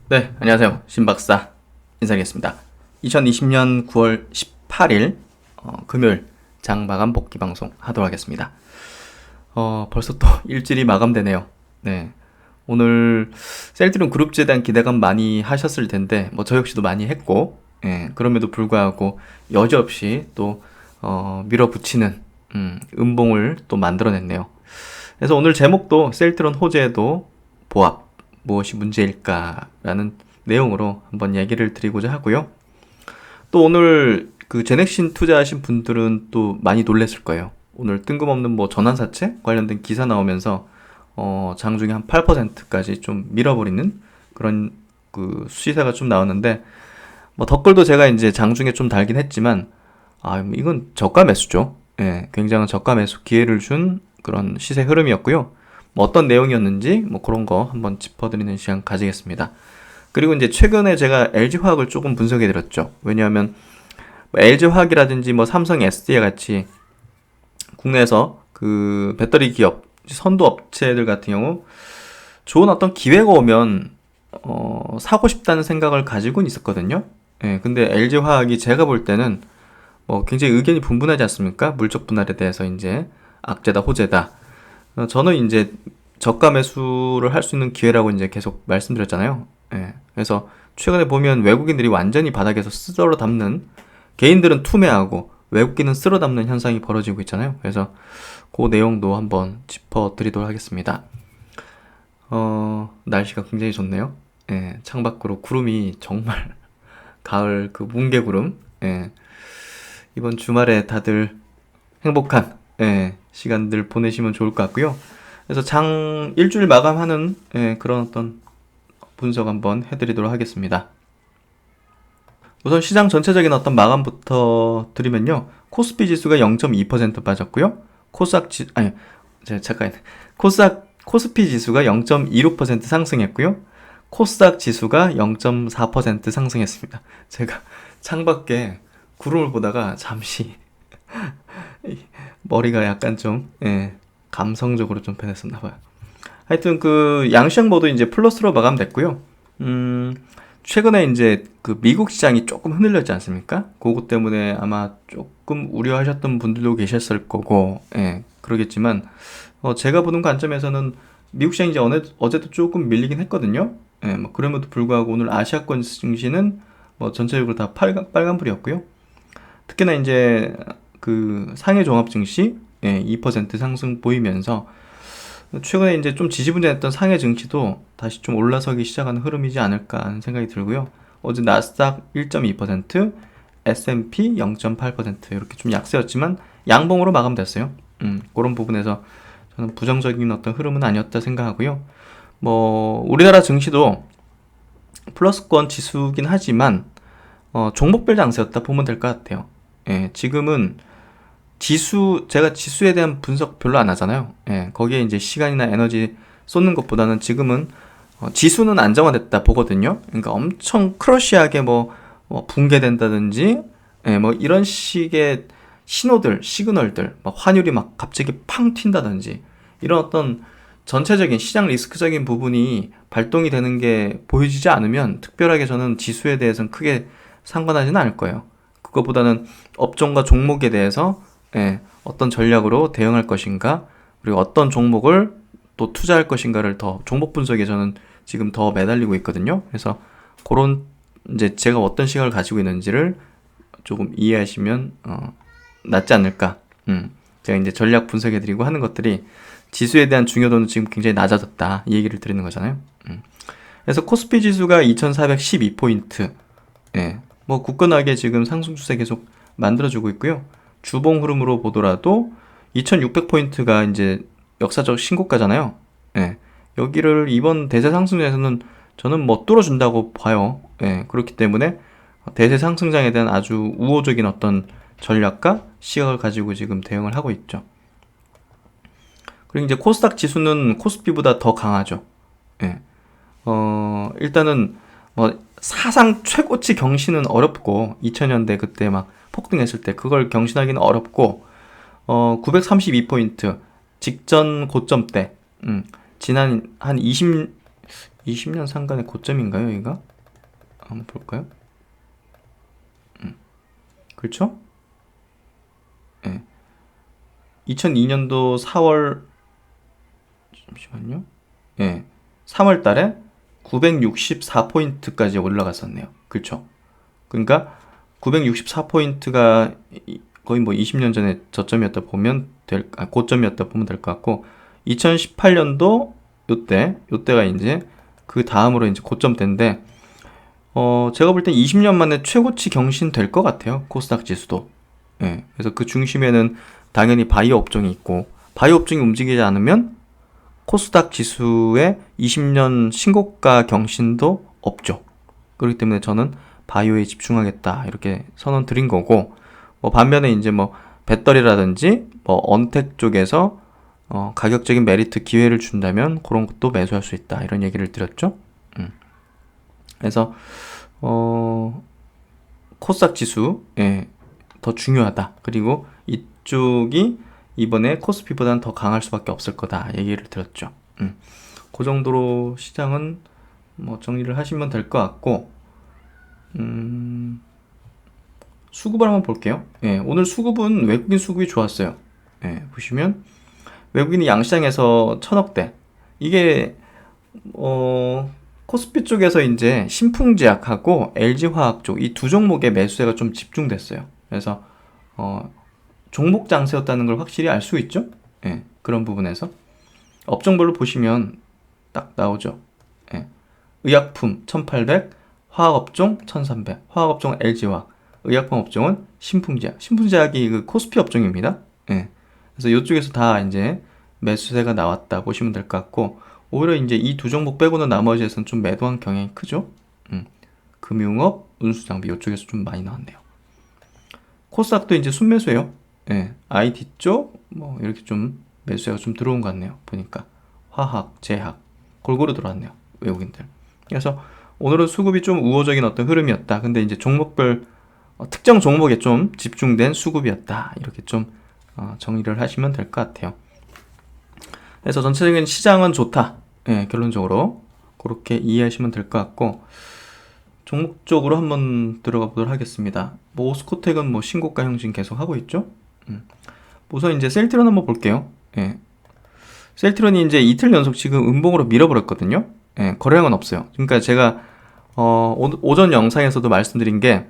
네, 안녕하세요. 신박사 인사드리겠습니다. 2020년 9월 18일 금요일 장 마감 복귀 방송 하도록 하겠습니다. 벌써 또 일주일이 마감되네요. 네, 오늘 셀트리온 그룹주에 대한 기대감 많이 하셨을 텐데 뭐 저 역시도 많이 했고, 그럼에도 불구하고 여지없이 또 밀어붙이는 음봉을 또 만들어냈네요. 그래서 오늘 제목도 셀트리온 호재도 보합 무엇이 문제일까라는 내용으로 한번 얘기를 드리고자 하고요. 또 오늘 그 제넥신 투자하신 분들은 또 많이 놀랐을 거예요. 오늘 뜬금없는 뭐 전환사채 관련된 기사 나오면서 장중에 한 8%까지 좀 밀어버리는 그런 그 시세가 좀 나왔는데, 뭐 덧글도 제가 이제 장중에 좀 달긴 했지만 이건 저가 매수죠. 예, 굉장한 저가 매수 기회를 준 그런 시세 흐름이었고요. 뭐 어떤 내용이었는지 뭐 그런 거 한번 짚어드리는 시간 가지겠습니다. 그리고 이제 최근에 제가 LG화학을 조금 분석해 드렸죠. 왜냐하면 뭐 LG화학이라든지 뭐 삼성 SDI 같이 국내에서 그 배터리 기업 선도 업체들 같은 경우 좋은 어떤 기회가 오면 사고 싶다는 생각을 가지고는 있었거든요. 예, 근데 LG화학이 제가 볼 때는 뭐 굉장히 의견이 분분하지 않습니까? 물적 분할에 대해서 이제 악재다 호재다. 저는 이제 저가 매수를 할 수 있는 기회라고 이제 계속 말씀드렸잖아요. 예. 그래서 최근에 보면 외국인들이 완전히 바닥에서 쓸어 담는, 개인들은 투매하고 외국인은 쓸어 담는 현상이 벌어지고 있잖아요. 그래서 그 내용도 한번 짚어드리도록 하겠습니다. 날씨가 굉장히 좋네요. 예. 창밖으로 구름이 정말 가을 그 뭉게구름. 예. 이번 주말에 다들 행복한 시간들 보내시면 좋을 것 같고요. 그래서 장 일주일 마감하는 그런 어떤 분석 한번 해드리도록 하겠습니다. 우선 시장 전체적인 어떤 마감부터 드리면요. 코스피 지수가 0.2% 빠졌고요. 코스피 지수가 0.26% 상승했고요. 코스닥 지수가 0.4% 상승했습니다. 제가 창밖에 구름을 보다가 잠시 머리가 약간 좀 감성적으로 좀 변했었나 봐요. 하여튼 그 양시장 모두 이제 플러스로 마감됐고요. 최근에 이제 그 미국 시장이 조금 흔들렸지 않습니까? 그것 때문에 아마 조금 우려하셨던 분들도 계셨을 거고, 그러겠지만 제가 보는 관점에서는 미국 시장이 이제 어제도 조금 밀리긴 했거든요. 뭐 그럼에도 불구하고 오늘 아시아권 증시는 뭐 전체적으로 다 빨간불이었고요. 특히나 이제 그 상해 종합 증시 2% 상승 보이면서 최근에 이제 좀 지지분전했던 상해 증시도 다시 좀 올라서기 시작하는 흐름이지 않을까 하는 생각이 들고요. 어제 나스닥 1.2%, S&P 0.8% 이렇게 좀 약세였지만 양봉으로 마감됐어요. 그런 부분에서 저는 부정적인 어떤 흐름은 아니었다 생각하고요. 뭐 우리나라 증시도 플러스권 지수긴 하지만 종목별 장세였다 보면 될 것 같아요. 지금은 제가 지수에 대한 분석 별로 안 하잖아요. 거기에 이제 시간이나 에너지 쏟는 것보다는 지금은 지수는 안정화됐다 보거든요. 그러니까 엄청 크러쉬하게 뭐 붕괴된다든지, 뭐 이런 식의 시그널들, 막 환율이 막 갑자기 팡 튄다든지, 이런 어떤 전체적인 시장 리스크적인 부분이 발동이 되는 게 보여지지 않으면 특별하게 저는 지수에 대해서는 크게 상관하지는 않을 거예요. 그것보다는 업종과 종목에 대해서 어떤 전략으로 대응할 것인가, 그리고 어떤 종목을 또 투자할 것인가를 더 종목 분석에 저는 지금 더 매달리고 있거든요. 그래서 그런 이제 제가 어떤 시각을 가지고 있는지를 조금 이해하시면 낫지 않을까. 제가 이제 전략 분석해드리고 하는 것들이 지수에 대한 중요도는 지금 굉장히 낮아졌다, 이 얘기를 드리는 거잖아요. 그래서 코스피 지수가 2412포인트, 뭐 굳건하게 지금 상승 추세 계속 만들어주고 있고요. 주봉 흐름으로 보더라도 2600포인트가 이제 역사적 신고가잖아요. 여기를 이번 대세 상승장에서는 저는 뭐 뚫어준다고 봐요. 그렇기 때문에 대세 상승장에 대한 아주 우호적인 어떤 전략과 시각을 가지고 지금 대응을 하고 있죠. 그리고 이제 코스닥 지수는 코스피보다 더 강하죠. 일단은 뭐 사상 최고치 경신은 어렵고, 2000년대 그때 막 폭등했을 때 그걸 경신하기는 어렵고, 932포인트 직전 고점 때 지난 한 20년 상간의 고점인가요, 여기가? 한번 볼까요? 그렇죠? 예. 2002년도 4월, 잠시만요. 예. 3월 달에 964포인트까지 올라갔었네요. 그렇죠? 그러니까 964포인트가 거의 뭐 20년 전에 저점이었다 보면 고점이었다 보면 될 것 같고, 2018년도 요때가 이제 그 다음으로 이제 고점 때인데, 제가 볼 땐 20년 만에 최고치 경신 될 것 같아요. 코스닥 지수도. 예. 그래서 그 중심에는 당연히 바이오 업종이 있고, 바이오 업종이 움직이지 않으면 코스닥 지수의 20년 신고가 경신도 없죠. 그렇기 때문에 저는 바이오에 집중하겠다 이렇게 선언 드린 거고, 뭐 반면에 이제 뭐 배터리라든지 뭐 언택 쪽에서 가격적인 메리트 기회를 준다면 그런 것도 매수할 수 있다 이런 얘기를 드렸죠. 그래서 코스닥 지수 더 중요하다. 그리고 이쪽이 이번에 코스피보다는 더 강할 수밖에 없을 거다 얘기를 드렸죠. 그 정도로 시장은 뭐 정리를 하시면 될 것 같고, 수급을 한번 볼게요. 오늘 수급은 외국인 수급이 좋았어요. 보시면 외국인이 양시장에서 1000억대, 이게 코스피 쪽에서 이제 신풍제약하고 LG화학 쪽 이 두 종목의 매수세가 좀 집중됐어요. 그래서 종목 장세였다는 걸 확실히 알 수 있죠. 그런 부분에서 업종별로 보시면 딱 나오죠. 의약품 1800, 화학업종 1300, 화학업종은 LG화학, 의약품 업종은 신풍제약. 신풍제약이 그 코스피 업종입니다. 그래서 이쪽에서 다 이제 매수세가 나왔다 보시면 될 것 같고, 오히려 이제 이 두 종목 빼고는 나머지에서는 좀 매도한 경향이 크죠. 금융업, 운수장비 이쪽에서 좀 많이 나왔네요. 코스닥도 이제 순매수예요. IT 쪽 뭐 이렇게 좀 매수세가 좀 들어온 것 같네요. 보니까 화학, 제약 골고루 들어왔네요. 외국인들. 그래서 오늘은 수급이 좀 우호적인 어떤 흐름이었다. 근데 이제 종목별 특정 종목에 좀 집중된 수급이었다. 이렇게 좀 정리를 하시면 될 것 같아요. 그래서 전체적인 시장은 좋다. 결론적으로 그렇게 이해하시면 될 것 같고, 종목적으로 한번 들어가 보도록 하겠습니다. 뭐 오스코텍은 뭐 신고가 형신 계속 하고 있죠. 우선 이제 셀트리온 한번 볼게요. 셀트리온이 이제 이틀 연속 지금 음봉으로 밀어버렸거든요. 거래량은 없어요. 그러니까 제가 오전 영상에서도 말씀드린 게,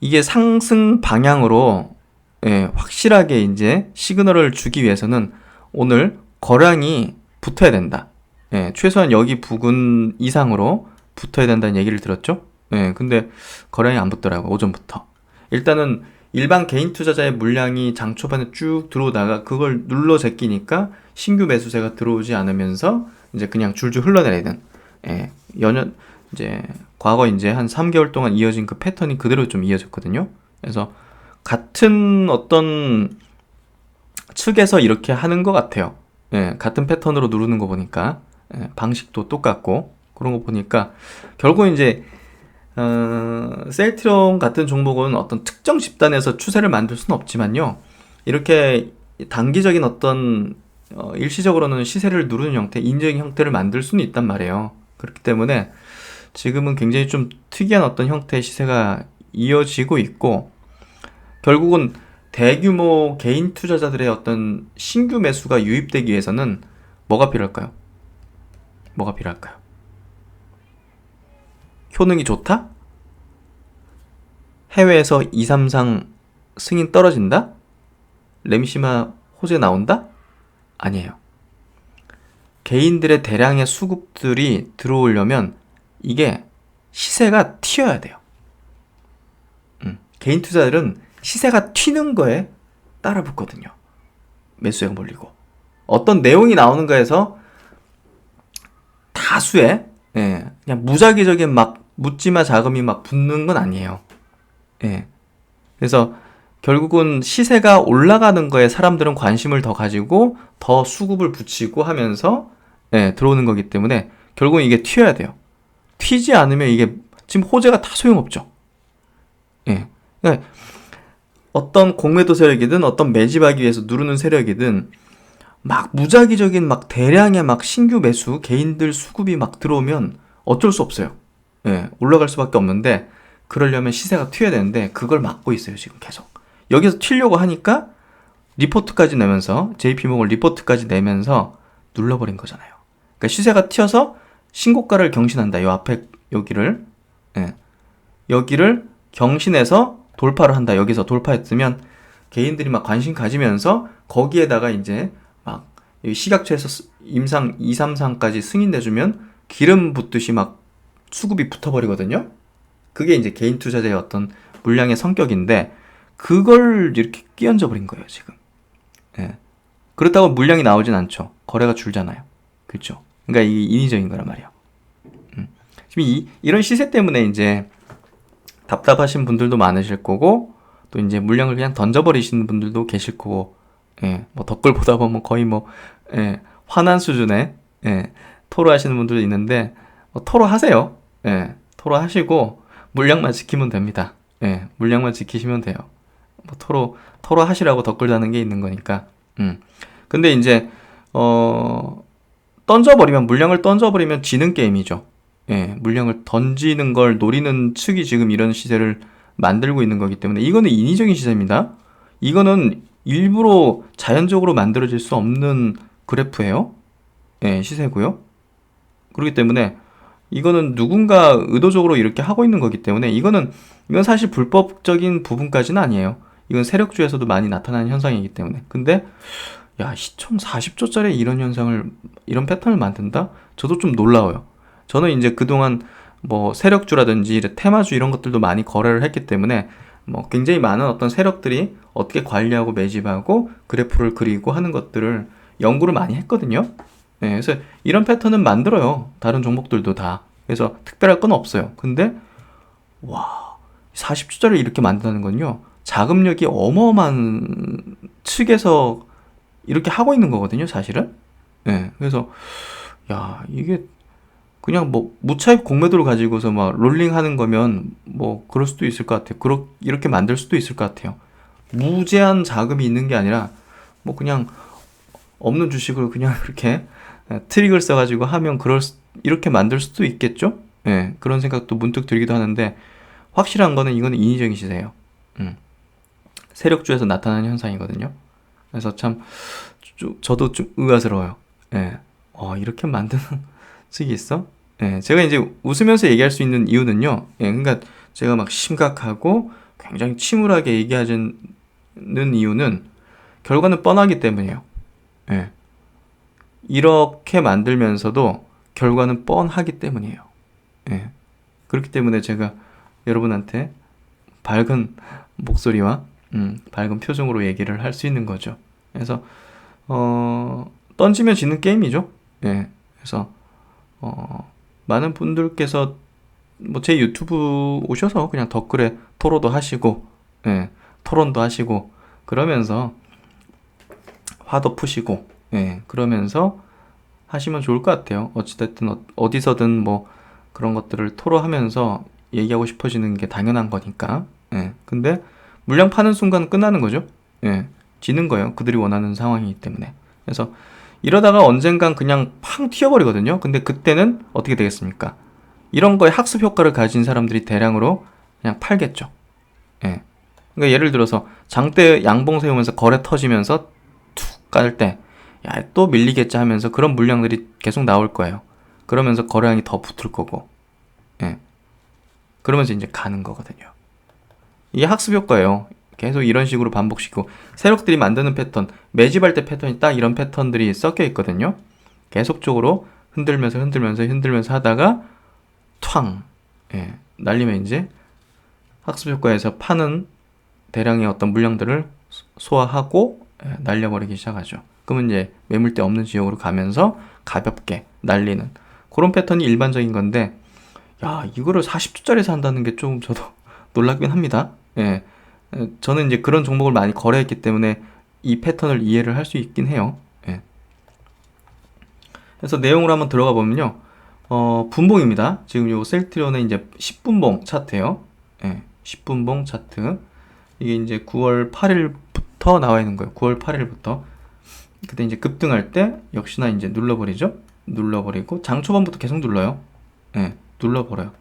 이게 상승 방향으로 확실하게 이제 시그널을 주기 위해서는 오늘 거래량이 붙어야 된다. 최소한 여기 부근 이상으로 붙어야 된다는 얘기를 들었죠. 근데 거래량이 안 붙더라고, 오전부터. 일단은 일반 개인 투자자의 물량이 장 초반에 쭉 들어오다가 그걸 눌러 제끼니까 신규 매수세가 들어오지 않으면서 이제 그냥 줄줄 흘러내리는, 연연 이제 과거 이제 한 3개월 동안 이어진 그 패턴이 그대로 좀 이어졌거든요. 그래서 같은 어떤 측에서 이렇게 하는 것 같아요. 같은 패턴으로 누르는 거 보니까 방식도 똑같고 그런 거 보니까 결국 이제 셀트리온 같은 종목은 어떤 특정 집단에서 추세를 만들 수는 없지만요, 이렇게 단기적인 어떤 일시적으로는 시세를 누르는 형태, 인증 형태를 만들 수는 있단 말이에요. 그렇기 때문에 지금은 굉장히 좀 특이한 어떤 형태의 시세가 이어지고 있고, 결국은 대규모 개인 투자자들의 어떤 신규 매수가 유입되기 위해서는 뭐가 필요할까요? 뭐가 필요할까요? 효능이 좋다? 해외에서 2, 3상 승인 떨어진다? 램시마 호재 나온다? 아니에요. 개인들의 대량의 수급들이 들어오려면 이게 시세가 튀어야 돼요. 개인 투자들은 시세가 튀는 거에 따라 붙거든요. 매수액 몰리고. 어떤 내용이 나오는 거에서 다수의 그냥 무작위적인 막 묻지마 자금이 막 붙는 건 아니에요. 그래서 결국은 시세가 올라가는 거에 사람들은 관심을 더 가지고 더 수급을 붙이고 하면서 들어오는 거기 때문에 결국은 이게 튀어야 돼요. 튀지 않으면 이게 지금 호재가 다 소용없죠. 그러니까 어떤 공매도 세력이든 어떤 매집하기 위해서 누르는 세력이든 막 무작위적인 막 대량의 막 신규 매수, 개인들 수급이 막 들어오면 어쩔 수 없어요. 예, 올라갈 수밖에 없는데, 그러려면 시세가 튀어야 되는데, 그걸 막고 있어요, 지금 계속. 여기서 튀려고 하니까, 리포트까지 내면서, JP모건 리포트까지 내면서 눌러버린 거잖아요. 그러니까 시세가 튀어서 신고가를 경신한다. 요 앞에, 여기를. 예. 여기를 경신해서 돌파를 한다. 여기서 돌파했으면, 개인들이 막 관심 가지면서, 거기에다가 이제, 막, 여기 시각처에서 임상 2, 3, 3까지 승인내주면, 기름 붓듯이 막 수급이 붙어버리거든요. 그게 이제 개인 투자자의 어떤 물량의 성격인데, 그걸 이렇게 끼얹어 버린 거예요, 지금. 예. 그렇다고 물량이 나오진 않죠. 거래가 줄잖아요. 그렇죠. 그러니까 이게 인위적인 거란 말이에요. 지금 이런 시세 때문에 이제 답답하신 분들도 많으실 거고, 또 이제 물량을 그냥 던져버리시는 분들도 계실 거고, 예, 뭐 댓글 보다 보면 거의 뭐, 예, 화난 수준의, 예, 토로하시는 분들도 있는데, 토로하세요. 예, 토로하시고, 물량만 지키면 됩니다. 예, 물량만 지키시면 돼요. 뭐 토로하시라고 댓글 다는 게 있는 거니까. 근데 이제, 물량을 던져버리면 지는 게임이죠. 예, 물량을 던지는 걸 노리는 측이 지금 이런 시세를 만들고 있는 거기 때문에, 이거는 인위적인 시세입니다. 이거는 일부러 자연적으로 만들어질 수 없는 그래프예요. 예, 시세고요. 그렇기 때문에 이거는 누군가 의도적으로 이렇게 하고 있는 거기 때문에, 이건 사실 불법적인 부분까지는 아니에요. 이건 세력주에서도 많이 나타나는 현상이기 때문에. 근데 야, 시총 40조짜리 이런 패턴을 만든다? 저도 좀 놀라워요. 저는 이제 그동안 뭐 세력주라든지 테마주 이런 것들도 많이 거래를 했기 때문에, 뭐 굉장히 많은 어떤 세력들이 어떻게 관리하고 매집하고 그래프를 그리고 하는 것들을 연구를 많이 했거든요. 네, 그래서 이런 패턴은 만들어요. 다른 종목들도 다. 그래서 특별할 건 없어요. 근데 와, 40조짜리 이렇게 만든다는 건요, 자금력이 어마어마한 측에서 이렇게 하고 있는 거거든요, 사실은. 네, 그래서 야, 이게 그냥 뭐 무차익 공매도를 가지고서 막 롤링 하는 거면 뭐 그럴 수도 있을 것 같아요. 이렇게 만들 수도 있을 것 같아요. 무제한 자금이 있는 게 아니라 뭐 그냥 없는 주식을 그냥 이렇게 트릭을 써가지고 하면 이렇게 만들 수도 있겠죠? 예, 그런 생각도 문득 들기도 하는데, 확실한 거는 이거는 인위적인 시세예요. 세력주에서 나타나는 현상이거든요. 그래서 참 저도 좀 의아스러워요. 예, 이렇게 만드는 측이 있어? 예, 제가 이제 웃으면서 얘기할 수 있는 이유는요, 예, 그러니까 제가 막 심각하고 굉장히 침울하게 얘기하는 이유는 결과는 뻔하기 때문이에요. 예. 이렇게 만들면서도 결과는 뻔하기 때문이에요. 예. 그렇기 때문에 제가 여러분한테 밝은 목소리와 밝은 표정으로 얘기를 할 수 있는 거죠. 그래서 던지면 지는 게임이죠. 예. 그래서 많은 분들께서 뭐 제 유튜브 오셔서 그냥 댓글에 토로도 하시고, 예, 토론도 하시고, 그러면서 화도 푸시고, 예, 그러면서 하시면 좋을 것 같아요. 어찌됐든 어디서든 뭐 그런 것들을 토로하면서 얘기하고 싶어지는 게 당연한 거니까. 예, 근데 물량 파는 순간 끝나는 거죠. 예, 지는 거예요. 그들이 원하는 상황이기 때문에. 그래서 이러다가 언젠간 그냥 팡 튀어버리거든요. 근데 그때는 어떻게 되겠습니까? 이런 거에 학습 효과를 가진 사람들이 대량으로 그냥 팔겠죠. 예. 그러니까 예를 들어서 장대 양봉 세우면서 거래 터지면서 툭 깔 때, 야, 또 밀리겠지 하면서 그런 물량들이 계속 나올 거예요. 그러면서 거래량이 더 붙을 거고, 예. 그러면서 이제 가는 거거든요. 이게 학습 효과예요. 계속 이런 식으로 반복시키고, 세력들이 만드는 패턴, 매집할 때 패턴이 딱 이런 패턴들이 섞여 있거든요. 계속적으로 흔들면서 하다가 탕, 예, 날리면 이제 학습 효과에서 파는 대량의 어떤 물량들을 소화하고, 예, 날려버리기 시작하죠. 그러면 이제 매물대 없는 지역으로 가면서 가볍게 날리는 그런 패턴이 일반적인 건데, 야, 이거를 40주짜리 산다는 게 좀 저도 놀랍긴 합니다. 예. 저는 이제 그런 종목을 많이 거래했기 때문에 이 패턴을 이해를 할 수 있긴 해요. 예. 그래서 내용으로 한번 들어가 보면요. 분봉입니다. 지금 요 셀트리온의 이제 10분봉 차트예요. 예. 10분봉 차트. 이게 이제 9월 8일부터 나와 있는 거예요. 9월 8일부터. 그때 이제 급등할 때 역시나 이제 눌러버리죠. 눌러버리고 장 초반부터 계속 눌러요. 예, 눌러버려요.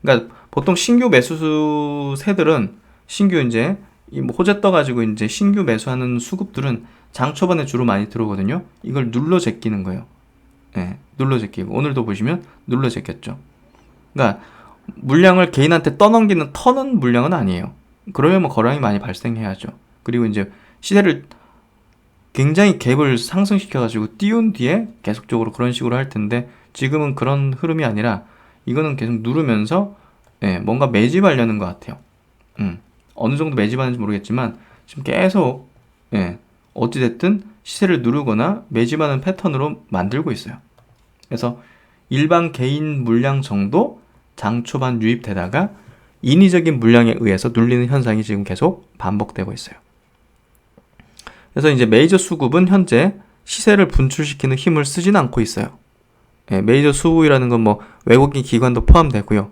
그러니까 보통 신규 매수세들은 신규 이제 뭐 호재 떠가지고 이제 신규 매수하는 수급들은 장 초반에 주로 많이 들어오거든요. 이걸 눌러 제끼는 거예요. 예, 눌러 제끼고 오늘도 보시면 눌러 제꼈죠. 그러니까 물량을 개인한테 떠넘기는 터는 물량은 아니에요. 그러면 뭐 거래량이 많이 발생해야죠. 그리고 이제 시세를 굉장히 갭을 상승시켜가지고 띄운 뒤에 계속적으로 그런 식으로 할 텐데 지금은 그런 흐름이 아니라 이거는 계속 누르면서 예, 뭔가 매집하려는 것 같아요. 어느 정도 매집하는지 모르겠지만 지금 계속 예, 어찌됐든 시세를 누르거나 매집하는 패턴으로 만들고 있어요. 그래서 일반 개인 물량 정도 장 초반 유입되다가 인위적인 물량에 의해서 눌리는 현상이 지금 계속 반복되고 있어요. 그래서 이제 메이저 수급은 현재 시세를 분출시키는 힘을 쓰진 않고 있어요. 예, 메이저 수급이라는 건 뭐 외국인 기관도 포함되고요.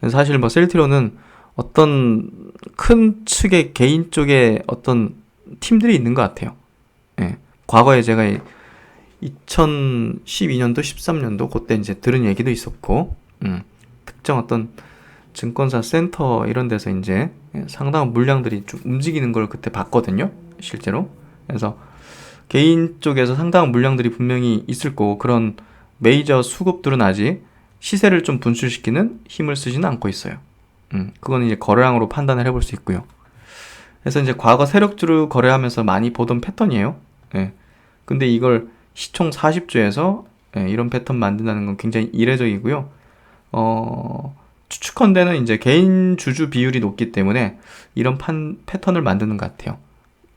사실 뭐 셀트리온은 어떤 큰 측의 개인 쪽에 어떤 팀들이 있는 것 같아요. 예, 과거에 제가 2012년도, 13년도 그때 이제 들은 얘기도 있었고, 특정 어떤 증권사 센터 이런 데서 이제 상당한 물량들이 좀 움직이는 걸 그때 봤거든요, 실제로. 그래서 개인 쪽에서 상당한 물량들이 분명히 있을 거고 그런 메이저 수급들은 아직 시세를 좀 분출시키는 힘을 쓰지는 않고 있어요. 그건 이제 거래량으로 판단을 해볼 수 있고요. 그래서 이제 과거 세력주를 거래하면서 많이 보던 패턴이에요. 예. 근데 이걸 시총 40주에서 예, 이런 패턴 만든다는 건 굉장히 이례적이고요. 추측컨대는 이제 개인 주주 비율이 높기 때문에 이런 패턴을 만드는 것 같아요.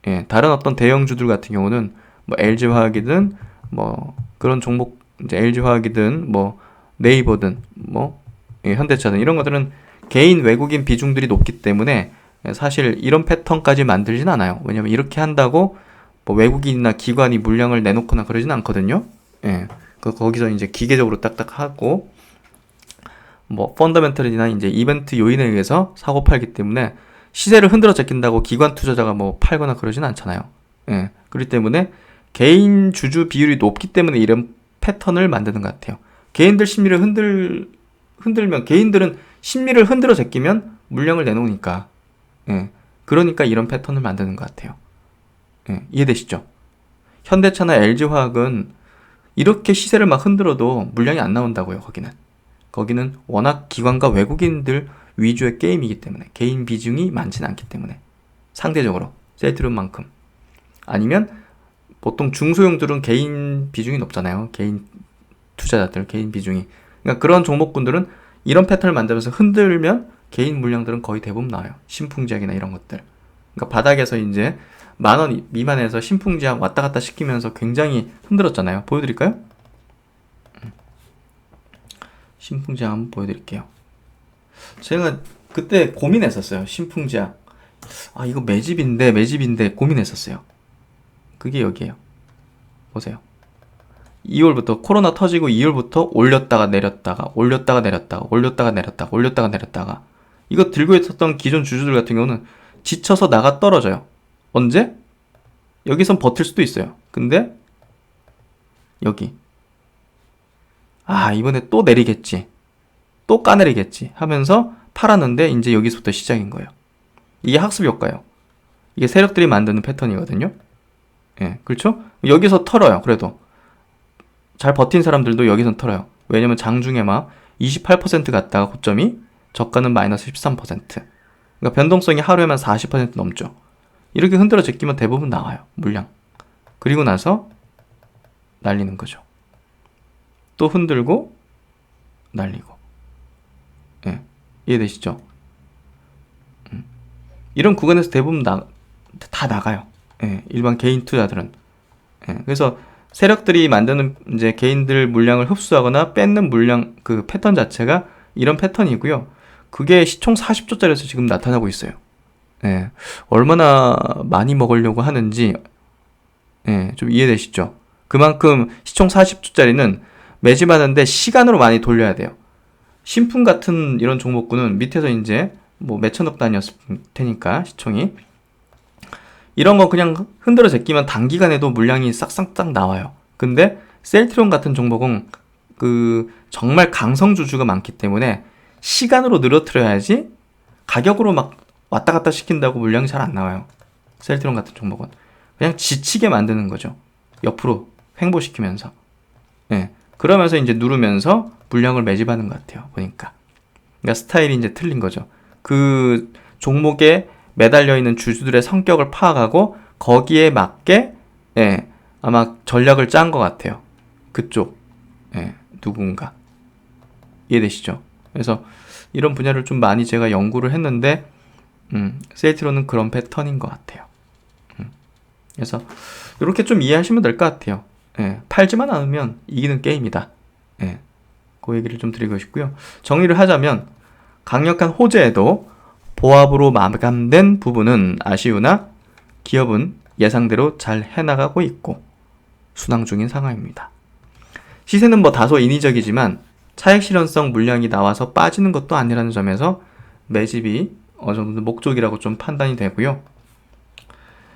예, 다른 어떤 대형주들 같은 경우는 뭐 LG화학이든 뭐 그런 종목 이제 LG화학이든 뭐 네이버든 뭐 예, 현대차든 이런 것들은 개인 외국인 비중들이 높기 때문에 사실 이런 패턴까지 만들진 않아요. 왜냐면 이렇게 한다고 뭐 외국인이나 기관이 물량을 내놓거나 그러진 않거든요. 예, 거기서 이제 기계적으로 딱딱 하고 뭐 펀더멘털이나 이제 이벤트 요인에 의해서 사고 팔기 때문에 시세를 흔들어 제낀다고 기관 투자자가 뭐 팔거나 그러진 않잖아요. 예. 그렇기 때문에 개인 주주 비율이 높기 때문에 이런 패턴을 만드는 것 같아요. 개인들 심리를 흔들면 개인들은 심리를 흔들어 제끼면 물량을 내놓으니까 예. 그러니까 이런 패턴을 만드는 것 같아요. 예. 이해되시죠? 현대차나 LG화학은 이렇게 시세를 막 흔들어도 물량이 안 나온다고요. 거기는 워낙 기관과 외국인들 위주의 게임이기 때문에 개인 비중이 많지는 않기 때문에 상대적으로 셀트리온만큼 아니면 보통 중소형들은 개인 비중이 높잖아요. 개인 투자자들 개인 비중이 그러니까 그런 종목군들은 이런 패턴을 만들면서 흔들면 개인 물량들은 거의 대부분 나와요. 신풍지약이나 이런 것들 그러니까 바닥에서 이제 10,000원 미만에서 신풍지약 왔다 갔다 시키면서 굉장히 흔들었잖아요. 보여드릴까요? 신풍지약 한번 보여드릴게요. 제가 그때 고민했었어요. 신풍지약. 아, 이거 매집인데 고민했었어요. 그게 여기에요. 보세요. 2월부터 코로나 터지고 2월부터 올렸다가 내렸다가 이거 들고 있었던 기존 주주들 같은 경우는 지쳐서 나가 떨어져요. 언제? 여기선 버틸 수도 있어요. 근데 여기 이번에 또 내리겠지. 또 까내리겠지 하면서 팔았는데 이제 여기서부터 시작인 거예요. 이게 학습 효과예요. 이게 세력들이 만드는 패턴이거든요. 예, 그렇죠? 여기서 털어요. 그래도 잘 버틴 사람들도 여기서 털어요. 왜냐면 장중에 막 28% 갔다가 고점이 저가는 마이너스 13%. 그러니까 변동성이 하루에만 40% 넘죠. 이렇게 흔들어 제끼면 대부분 나와요. 물량. 그리고 나서 날리는 거죠. 또 흔들고 날리고. 예, 이해되시죠? 이런 구간에서 대부분 다 나가요. 예, 일반 개인 투자들은. 예, 그래서 세력들이 만드는 이제 개인들 물량을 흡수하거나 뺏는 물량 그 패턴 자체가 이런 패턴이고요. 그게 시총 40조짜리에서 지금 나타나고 있어요. 예, 얼마나 많이 먹으려고 하는지 예, 좀 이해되시죠? 그만큼 시총 40조짜리는 매집하는데 시간으로 많이 돌려야 돼요. 신품 같은 이런 종목군은 밑에서 이제 뭐 몇천억 단위였을 테니까 시총이 이런 거 그냥 흔들어 제끼면 단기간에도 물량이 싹싹싹 나와요. 근데 셀트리온 같은 종목은 그 정말 강성주주가 많기 때문에 시간으로 늘어뜨려야지 가격으로 막 왔다 갔다 시킨다고 물량이 잘 안 나와요. 셀트리온 같은 종목은 그냥 지치게 만드는 거죠. 옆으로 횡보시키면서. 예. 그러면서 이제 누르면서 물량을 매집하는 것 같아요. 보니까. 그러니까 스타일이 이제 틀린 거죠. 그 종목에 매달려 있는 주주들의 성격을 파악하고 거기에 맞게 아마 전략을 짠 것 같아요. 그쪽 누군가 이해되시죠? 그래서 이런 분야를 좀 많이 제가 연구를 했는데 셀트리온은 그런 패턴인 것 같아요. 그래서 이렇게 좀 이해하시면 될 것 같아요. 팔지만 않으면 이기는 게임이다. 그 얘기를 좀 드리고 싶고요. 정리를 하자면 강력한 호재에도 보합으로 마감된 부분은 아쉬우나 기업은 예상대로 잘 해나가고 있고 순항 중인 상황입니다. 시세는 뭐 다소 인위적이지만 차익 실현성 물량이 나와서 빠지는 것도 아니라는 점에서 매집이 어느 정도 목적이라고 좀 판단이 되고요.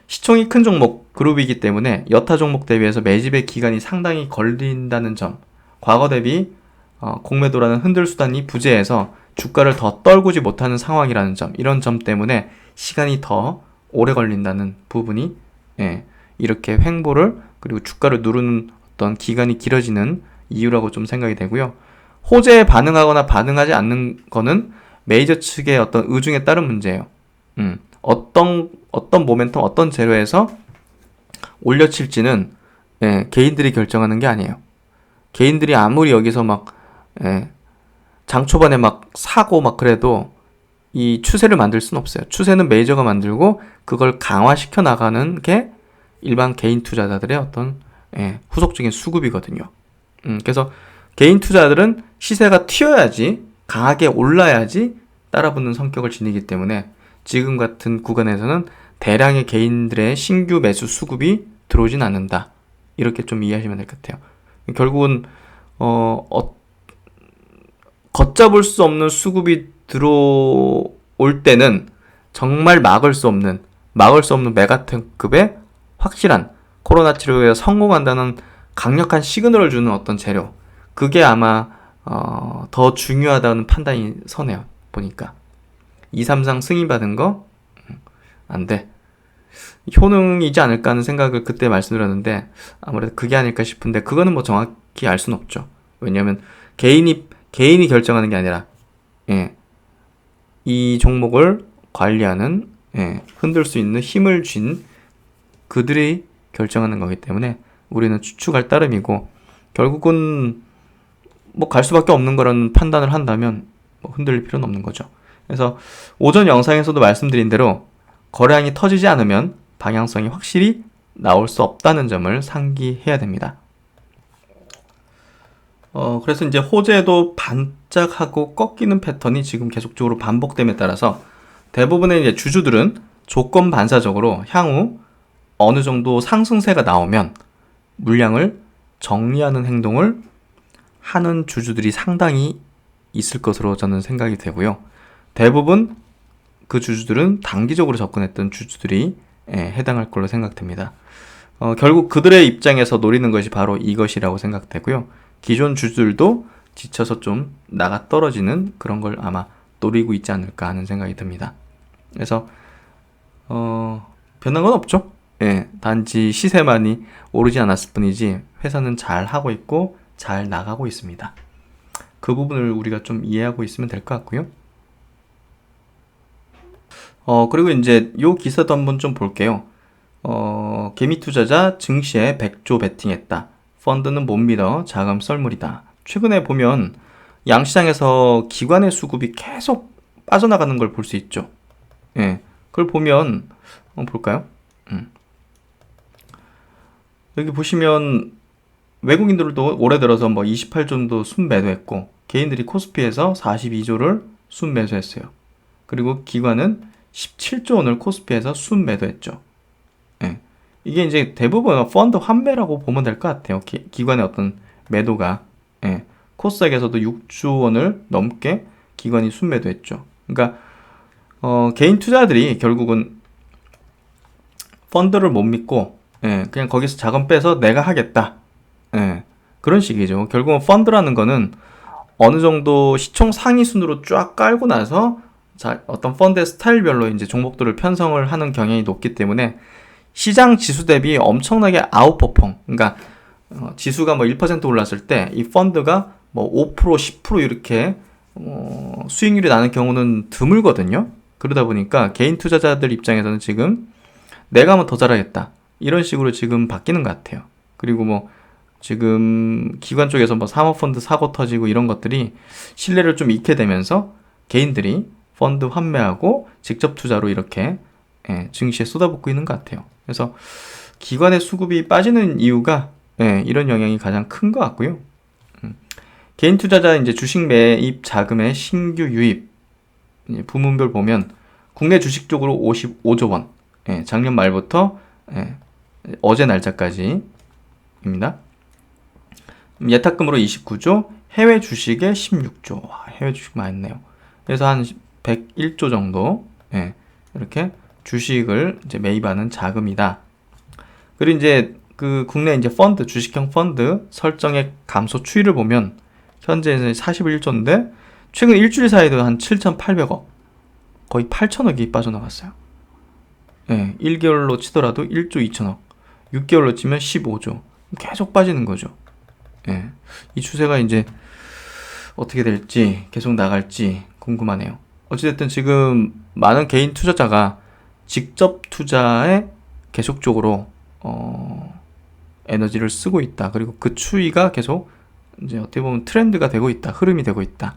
시총이 큰 종목 그룹이기 때문에 여타 종목 대비해서 매집의 기간이 상당히 걸린다는 점, 과거 대비 공매도라는 흔들수단이 부재해서 주가를 더 떨구지 못하는 상황이라는 점, 이런 점 때문에 시간이 더 오래 걸린다는 부분이 이렇게 횡보를 그리고 주가를 누르는 어떤 기간이 길어지는 이유라고 좀 생각이 되고요. 호재에 반응하거나 반응하지 않는 거는 메이저 측의 어떤 의중에 따른 문제예요. 어떤 모멘텀, 어떤 재료에서 올려칠지는 개인들이 결정하는 게 아니에요. 개인들이 아무리 여기서 막 장 초반에 막 사고 막 그래도 이 추세를 만들 수는 없어요. 추세는 메이저가 만들고 그걸 강화시켜 나가는 게 일반 개인 투자자들의 어떤 후속적인 수급이거든요. 그래서 개인 투자들은 시세가 튀어야지, 강하게 올라야지 따라붙는 성격을 지니기 때문에 지금 같은 구간에서는 대량의 개인들의 신규 매수 수급이 들어오진 않는다. 이렇게 좀 이해하시면 될 것 같아요. 결국은 걷잡을 수 없는 수급이 들어올 때는 정말 막을 수 없는 메가톤급의 확실한 코로나 치료에 성공한다는 강력한 시그널을 주는 어떤 재료, 그게 아마 더 중요하다는 판단이 서네요. 보니까 2, 3, 4 승인받은 거 안 돼. 효능이지 않을까 하는 생각을 그때 말씀드렸는데 아무래도 그게 아닐까 싶은데 그거는 뭐 정확히 알 수는 없죠. 왜냐하면 개인이 결정하는 게 아니라 이 종목을 관리하는 흔들 수 있는 힘을 쥔 그들이 결정하는 거기 때문에 우리는 추측할 따름이고 결국은 뭐 갈 수밖에 없는 거라는 판단을 한다면 뭐 흔들릴 필요는 없는 거죠. 그래서 오전 영상에서도 말씀드린 대로 거래량이 터지지 않으면 방향성이 확실히 나올 수 없다는 점을 상기해야 됩니다. 그래서 이제 호재도 반짝하고 꺾이는 패턴이 지금 계속적으로 반복됨에 따라서 대부분의 이제 주주들은 조건 반사적으로 향후 어느 정도 상승세가 나오면 물량을 정리하는 행동을 하는 주주들이 상당히 있을 것으로 저는 생각이 되고요. 대부분 그 주주들은 단기적으로 접근했던 주주들이 해당할 걸로 생각됩니다. 결국 그들의 입장에서 노리는 것이 바로 이것이라고 생각되고요. 기존 주주들도 지쳐서 좀 나가 떨어지는 그런 걸 아마 노리고 있지 않을까 하는 생각이 듭니다. 그래서 변한 건 없죠. 단지 시세만이 오르지 않았을 뿐이지 회사는 잘 하고 있고 잘 나가고 있습니다. 그 부분을 우리가 좀 이해하고 있으면 될 것 같고요. 그리고 이제 요 기사도 한번 좀 볼게요. 개미 투자자 증시에 100조 베팅했다. 펀드는 못 믿어 자금 썰물이다. 최근에 보면 양시장에서 기관의 수급이 계속 빠져나가는 걸 볼 수 있죠. 그걸 보면 볼까요? 여기 보시면 외국인들도 올해 들어서 뭐 28조 정도 순매도했고 개인들이 코스피에서 42조를 순매수했어요. 그리고 기관은 17조 원을 코스피에서 순매도했죠. 이게 이제 대부분 펀드 환매라고 보면 될 것 같아요. 기관의 어떤 매도가 코스닥에서도 6조 원을 넘게 기관이 순매도했죠. 그러니까 개인 투자들이 결국은 펀드를 못 믿고 그냥 거기서 자금 빼서 내가 하겠다. 그런 식이죠. 결국은 펀드라는 거는 어느 정도 시총 상위 순으로 쫙 깔고 나서 어떤 펀드의 스타일별로 이제 종목들을 편성을 하는 경향이 높기 때문에 시장 지수 대비 엄청나게 아웃퍼폼, 그러니까 지수가 뭐 1% 올랐을 때 이 펀드가 뭐 5%, 10% 이렇게 수익률이 나는 경우는 드물거든요. 그러다 보니까 개인 투자자들 입장에서는 지금 내가 하면 더 잘하겠다, 이런 식으로 지금 바뀌는 것 같아요. 그리고 뭐 지금 기관 쪽에서 뭐 사모펀드 사고 터지고 이런 것들이 신뢰를 좀 잃게 되면서 개인들이 펀드 환매하고 직접 투자로 이렇게 증시에 쏟아붓고 있는 것 같아요. 그래서 기관의 수급이 빠지는 이유가 이런 영향이 가장 큰 것 같고요. 개인 투자자 이제 주식 매입 자금의 신규 유입 부문별 보면 국내 주식 쪽으로 55조 원, 작년 말부터 어제 날짜까지입니다. 예탁금으로 29조, 해외 주식에 16조. 와, 해외 주식 많이 했네요. 그래서 한 101조 정도 이렇게 주식을 이제 매입하는 자금이다. 그리고 이제 그 국내 이제 펀드, 주식형 펀드 설정액 감소 추이를 보면 현재는 41조인데 최근 일주일 사이에도 한 7,800억, 거의 8천억이 빠져나갔어요. 1개월로 치더라도 1조 2천억, 6개월로 치면 15조. 계속 빠지는 거죠. 이 추세가 이제 어떻게 될지, 계속 나갈지 궁금하네요. 어찌됐든 지금 많은 개인 투자자가 직접 투자에 계속적으로 에너지를 쓰고 있다. 그리고 그 추이가 계속 이제 어떻게 보면 트렌드가 되고 있다, 흐름이 되고 있다,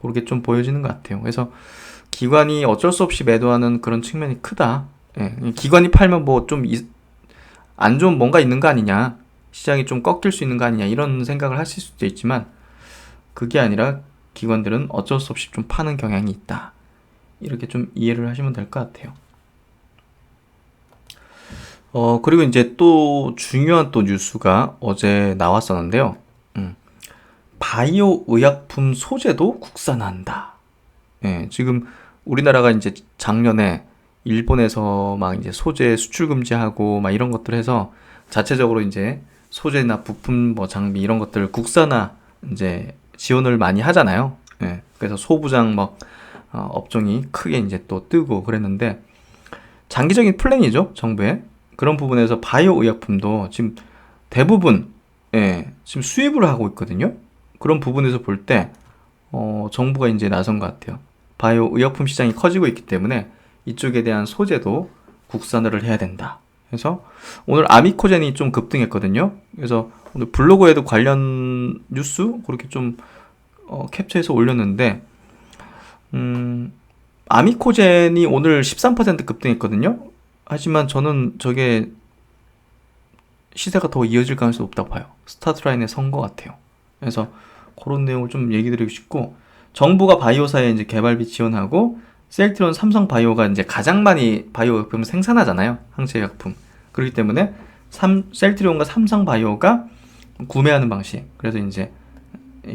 그렇게 좀 보여지는 것 같아요. 그래서 기관이 어쩔 수 없이 매도하는 그런 측면이 크다. 기관이 팔면 뭐 좀 안 좋은 뭔가 있는 거 아니냐, 시장이 좀 꺾일 수 있는 거 아니냐, 이런 생각을 하실 수도 있지만 그게 아니라 기관들은 어쩔 수 없이 좀 파는 경향이 있다, 이렇게 좀 이해를 하시면 될 것 같아요. 그리고 이제 또 중요한 또 뉴스가 어제 나왔었는데요. 바이오 의약품 소재도 국산화한다. 지금 우리나라가 이제 작년에 일본에서 막 이제 소재 수출 금지하고 막 이런 것들 해서 자체적으로 이제 소재나 부품 뭐 장비 이런 것들 국산화 이제 지원을 많이 하잖아요. 그래서 소부장 막 업종이 크게 이제 또 뜨고 그랬는데, 장기적인 플랜이죠, 정부의. 그런 부분에서 바이오 의약품도 지금 대부분 지금 수입을 하고 있거든요. 그런 부분에서 볼 때 정부가 이제 나선 것 같아요. 바이오 의약품 시장이 커지고 있기 때문에 이쪽에 대한 소재도 국산화를 해야 된다. 그래서 오늘 아미코젠이 좀 급등했거든요. 그래서 오늘 블로그에도 관련 뉴스 그렇게 좀 캡처해서 올렸는데, 아미코젠이 오늘 13% 급등했거든요. 하지만 저는 저게 시세가 더 이어질 가능성이 높다고 봐요. 스타트 라인에 선 것 같아요. 그래서 그런 내용을 좀 얘기 드리고 싶고, 정부가 바이오사에 이제 개발비 지원하고, 셀트리온 삼성바이오가 이제 가장 많이 바이오 의약품을 생산하잖아요, 항체의약품. 그렇기 때문에 셀트리온과 삼성바이오가 구매하는 방식. 그래서 이제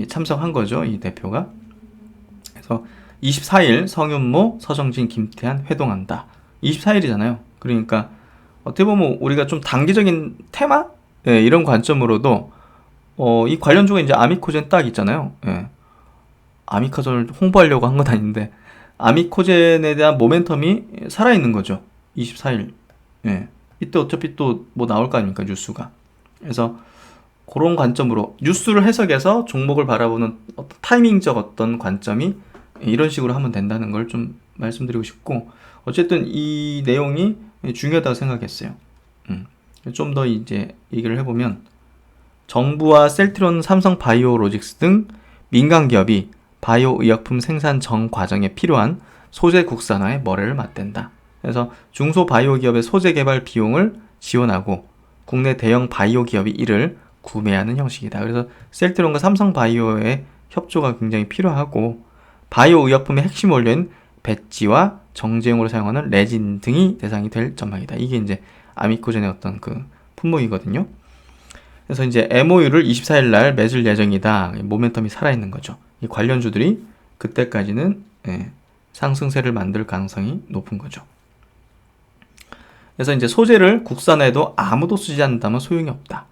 참석한 거죠, 이 대표가. 그래서 24일 성윤모, 서정진, 김태한 회동한다. 24일이잖아요. 그러니까 어떻게 보면 우리가 좀 단기적인 테마? 이런 관점으로도 이 관련주가 이제 아미코젠 딱 있잖아요. 아미코젠을 홍보하려고 한 건 아닌데 아미코젠에 대한 모멘텀이 살아있는 거죠. 24일. 이때 어차피 또 뭐 나올 거 아닙니까, 뉴스가. 그래서 그런 관점으로 뉴스를 해석해서 종목을 바라보는 어떤 타이밍적 어떤 관점이 이런 식으로 하면 된다는 걸 좀 말씀드리고 싶고, 어쨌든 이 내용이 중요하다고 생각했어요. 좀 더 이제 얘기를 해보면, 정부와 셀트리온, 삼성 바이오로직스 등 민간 기업이 바이오 의약품 생산 전 과정에 필요한 소재 국산화에 머리를 맞댄다. 그래서 중소 바이오 기업의 소재 개발 비용을 지원하고 국내 대형 바이오 기업이 이를 구매하는 형식이다. 그래서 셀트리온과 삼성 바이오의 협조가 굉장히 필요하고, 바이오 의약품의 핵심 원료인 배지와 정제용으로 사용하는 레진 등이 대상이 될 전망이다. 이게 이제 아미코젠의 어떤 그 품목이거든요. 그래서 이제 MOU를 24일 날 맺을 예정이다. 모멘텀이 살아있는 거죠. 이 관련주들이 그때까지는 상승세를 만들 가능성이 높은 거죠. 그래서 이제 소재를 국산화해도 아무도 쓰지 않는다면 소용이 없다.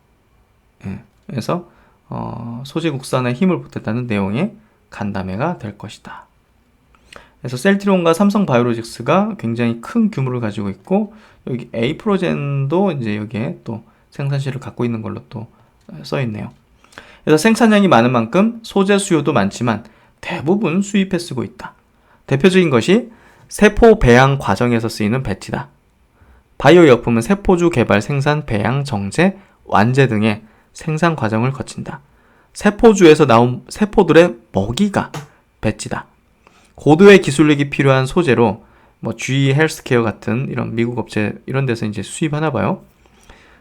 예. 그래서 소재 국산화에 힘을 보탰다는 내용의 간담회가 될 것이다. 그래서 셀트리온과 삼성바이오로직스가 굉장히 큰 규모를 가지고 있고, 여기 에이프로젠도 이제 여기에 또 생산실을 갖고 있는 걸로 또 써 있네요. 그래서 생산량이 많은 만큼 소재 수요도 많지만 대부분 수입해 쓰고 있다. 대표적인 것이 세포 배양 과정에서 쓰이는 배티다. 바이오薬품은 세포주 개발, 생산, 배양, 정제, 완제 등의 생산 과정을 거친다. 세포주에서 나온 세포들의 먹이가 배지다. 고도의 기술력이 필요한 소재로 뭐 GE 헬스케어 같은 이런 미국 업체 이런 데서 이제 수입하나 봐요.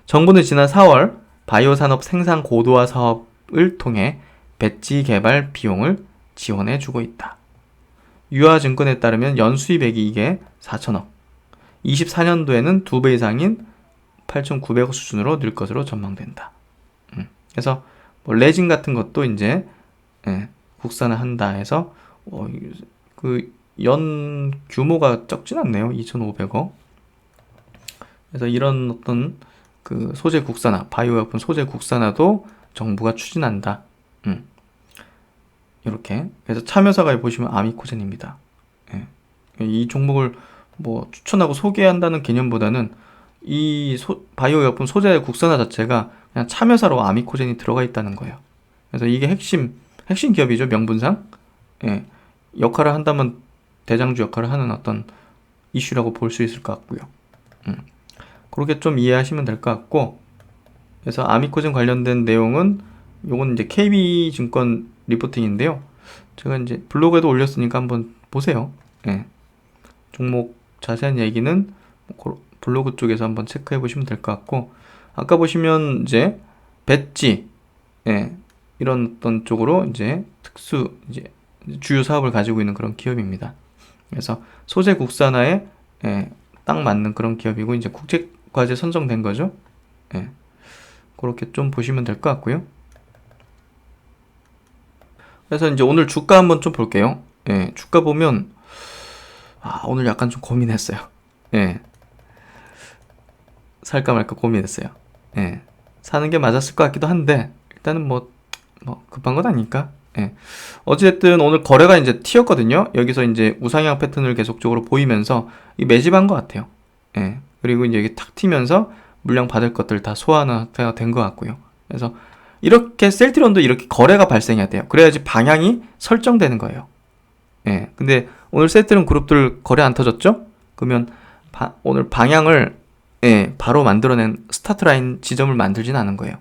정부는 지난 4월 바이오 산업 생산 고도화 사업을 통해 배지 개발 비용을 지원해 주고 있다. 유화증권에 따르면 연수입액이 이게 4천억, 24년도에는 2배 이상인 8,900억 수준으로 늘 것으로 전망된다. 그래서 뭐 레진 같은 것도 이제 국산화 한다 해서 그 연 규모가 적진 않네요. 2,500억. 그래서 이런 어떤 그 소재 국산화, 바이오약품 소재 국산화도 정부가 추진한다. 이렇게. 그래서 참여사가 보시면 아미코젠입니다. 이 종목을 뭐 추천하고 소개한다는 개념보다는 이 바이오약품 소재 국산화 자체가 그냥 참여사로 아미코젠이 들어가 있다는 거예요. 그래서 이게 핵심 기업이죠. 명분상. 역할을 한다면 대장주 역할을 하는 어떤 이슈라고 볼 수 있을 것 같고요. 그렇게 좀 이해하시면 될 것 같고, 그래서 아미코젠 관련된 내용은 요건 이제 KB증권 리포팅인데요. 제가 이제 블로그에도 올렸으니까 한번 보세요. 종목 자세한 얘기는 블로그 쪽에서 한번 체크해 보시면 될 것 같고, 아까 보시면 이제 배지, 이런 어떤 쪽으로 이제 이제 주요 사업을 가지고 있는 그런 기업입니다. 그래서 소재 국산화에 딱 맞는 그런 기업이고, 이제 국제과제 선정된 거죠. 그렇게 좀 보시면 될 것 같고요. 그래서 이제 오늘 주가 한번 좀 볼게요. 주가 보면 오늘 약간 좀 고민했어요. 살까 말까 고민했어요. 사는 게 맞았을 것 같기도 한데, 일단은 뭐 급한 건 아니니까. 어찌됐든 오늘 거래가 이제 튀었거든요. 여기서 이제 우상향 패턴을 계속적으로 보이면서 이 매집한 것 같아요. 그리고 이제 여기 탁 튀면서 물량 받을 것들 다 소화가 된 것 같고요. 그래서 이렇게 셀트리온도 이렇게 거래가 발생해야 돼요. 그래야지 방향이 설정되는 거예요. 근데 오늘 셀트리온 그룹들 거래 안 터졌죠? 그러면 오늘 방향을 바로 만들어낸 스타트 라인 지점을 만들지는 않은 거예요.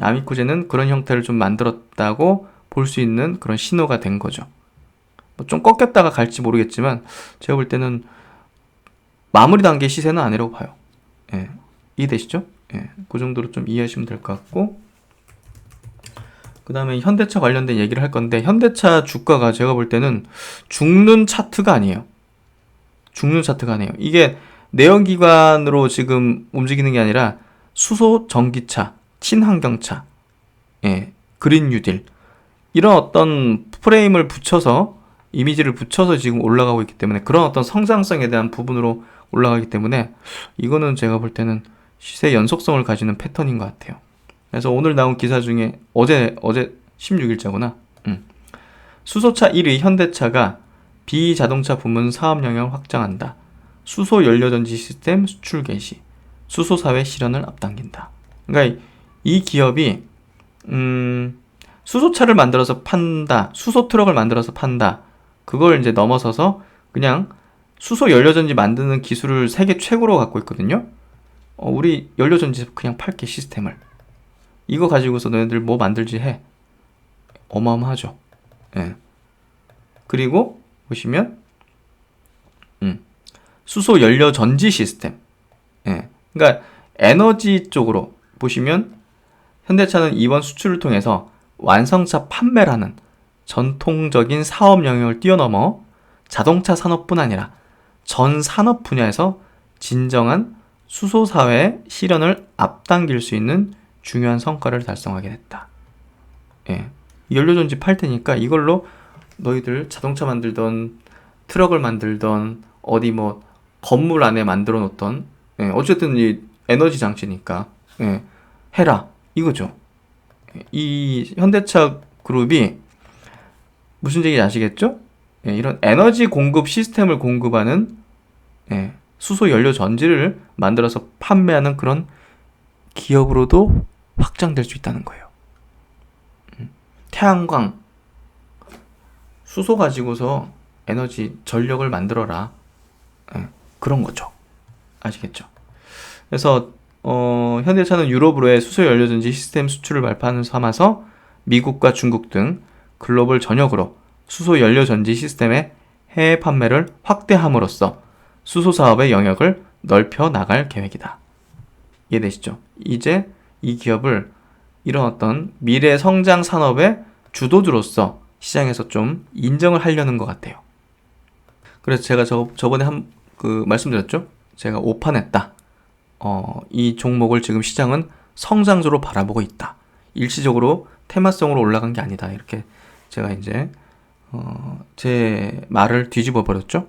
아미코젠은 그런 형태를 좀 만들었다고 볼 수 있는 그런 신호가 된 거죠. 뭐 좀 꺾였다가 갈지 모르겠지만 제가 볼 때는 마무리 단계 시세는 아니라고 봐요. 이해되시죠? 그 정도로 좀 이해하시면 될 것 같고, 그 다음에 현대차 관련된 얘기를 할 건데, 현대차 주가가 제가 볼 때는 죽는 차트가 아니에요. 이게 내연기관으로 지금 움직이는 게 아니라 수소 전기차, 친환경차, 그린 뉴딜, 이런 어떤 프레임을 붙여서, 이미지를 붙여서 지금 올라가고 있기 때문에, 그런 어떤 성장성에 대한 부분으로 올라가기 때문에 이거는 제가 볼 때는 시세 연속성을 가지는 패턴인 것 같아요. 그래서 오늘 나온 기사 중에 어제 16일자구나. 수소차 1위 현대차가 비자동차 부문 사업 영역을 확장한다. 수소 연료전지 시스템 수출 개시, 수소 사회 실현을 앞당긴다. 그러니까 이 기업이 수소차를 만들어서 판다, 수소 트럭을 만들어서 판다, 그걸 이제 넘어서서 그냥 수소 연료전지 만드는 기술을 세계 최고로 갖고 있거든요. 우리 연료전지 그냥 팔게, 시스템을. 이거 가지고서 너희들 뭐 만들지 해. 어마어마하죠. 그리고 보시면 수소 연료 전지 시스템. 그러니까 에너지 쪽으로 보시면 현대차는 이번 수출을 통해서 완성차 판매라는 전통적인 사업 영역을 뛰어넘어 자동차 산업뿐 아니라 전 산업 분야에서 진정한 수소 사회 실현을 앞당길 수 있는 중요한 성과를 달성하게 됐다. 연료전지 팔 테니까 이걸로 너희들 자동차 만들던 트럭을 만들던 어디 뭐 건물 안에 만들어 놓던 예, 어쨌든 이 에너지 장치니까 예, 해라 이거죠. 이 현대차 그룹이 무슨 얘기인지 아시겠죠? 예, 이런 에너지 공급 시스템을 공급하는 예, 수소 연료 전지를 만들어서 판매하는 그런 기업으로도 확장될 수 있다는 거예요. 태양광, 수소 가지고서 에너지 전력을 만들어라. 예, 그런 거죠. 아시겠죠? 그래서 현대차는 유럽으로의 수소 연료전지 시스템 수출을 발판을 삼아서 미국과 중국 등 글로벌 전역으로 수소 연료전지 시스템의 해외 판매를 확대함으로써 수소 사업의 영역을 넓혀 나갈 계획이다. 이해되시죠? 이제 이 기업을 이런 어떤 미래 성장 산업의 주도주로서 시장에서 좀 인정을 하려는 것 같아요. 그래서 제가 저번에 말씀드렸죠? 제가 오판했다. 이 종목을 지금 시장은 성장주로 바라보고 있다. 일시적으로 테마성으로 올라간 게 아니다. 이렇게 제가 이제 제 말을 뒤집어 버렸죠.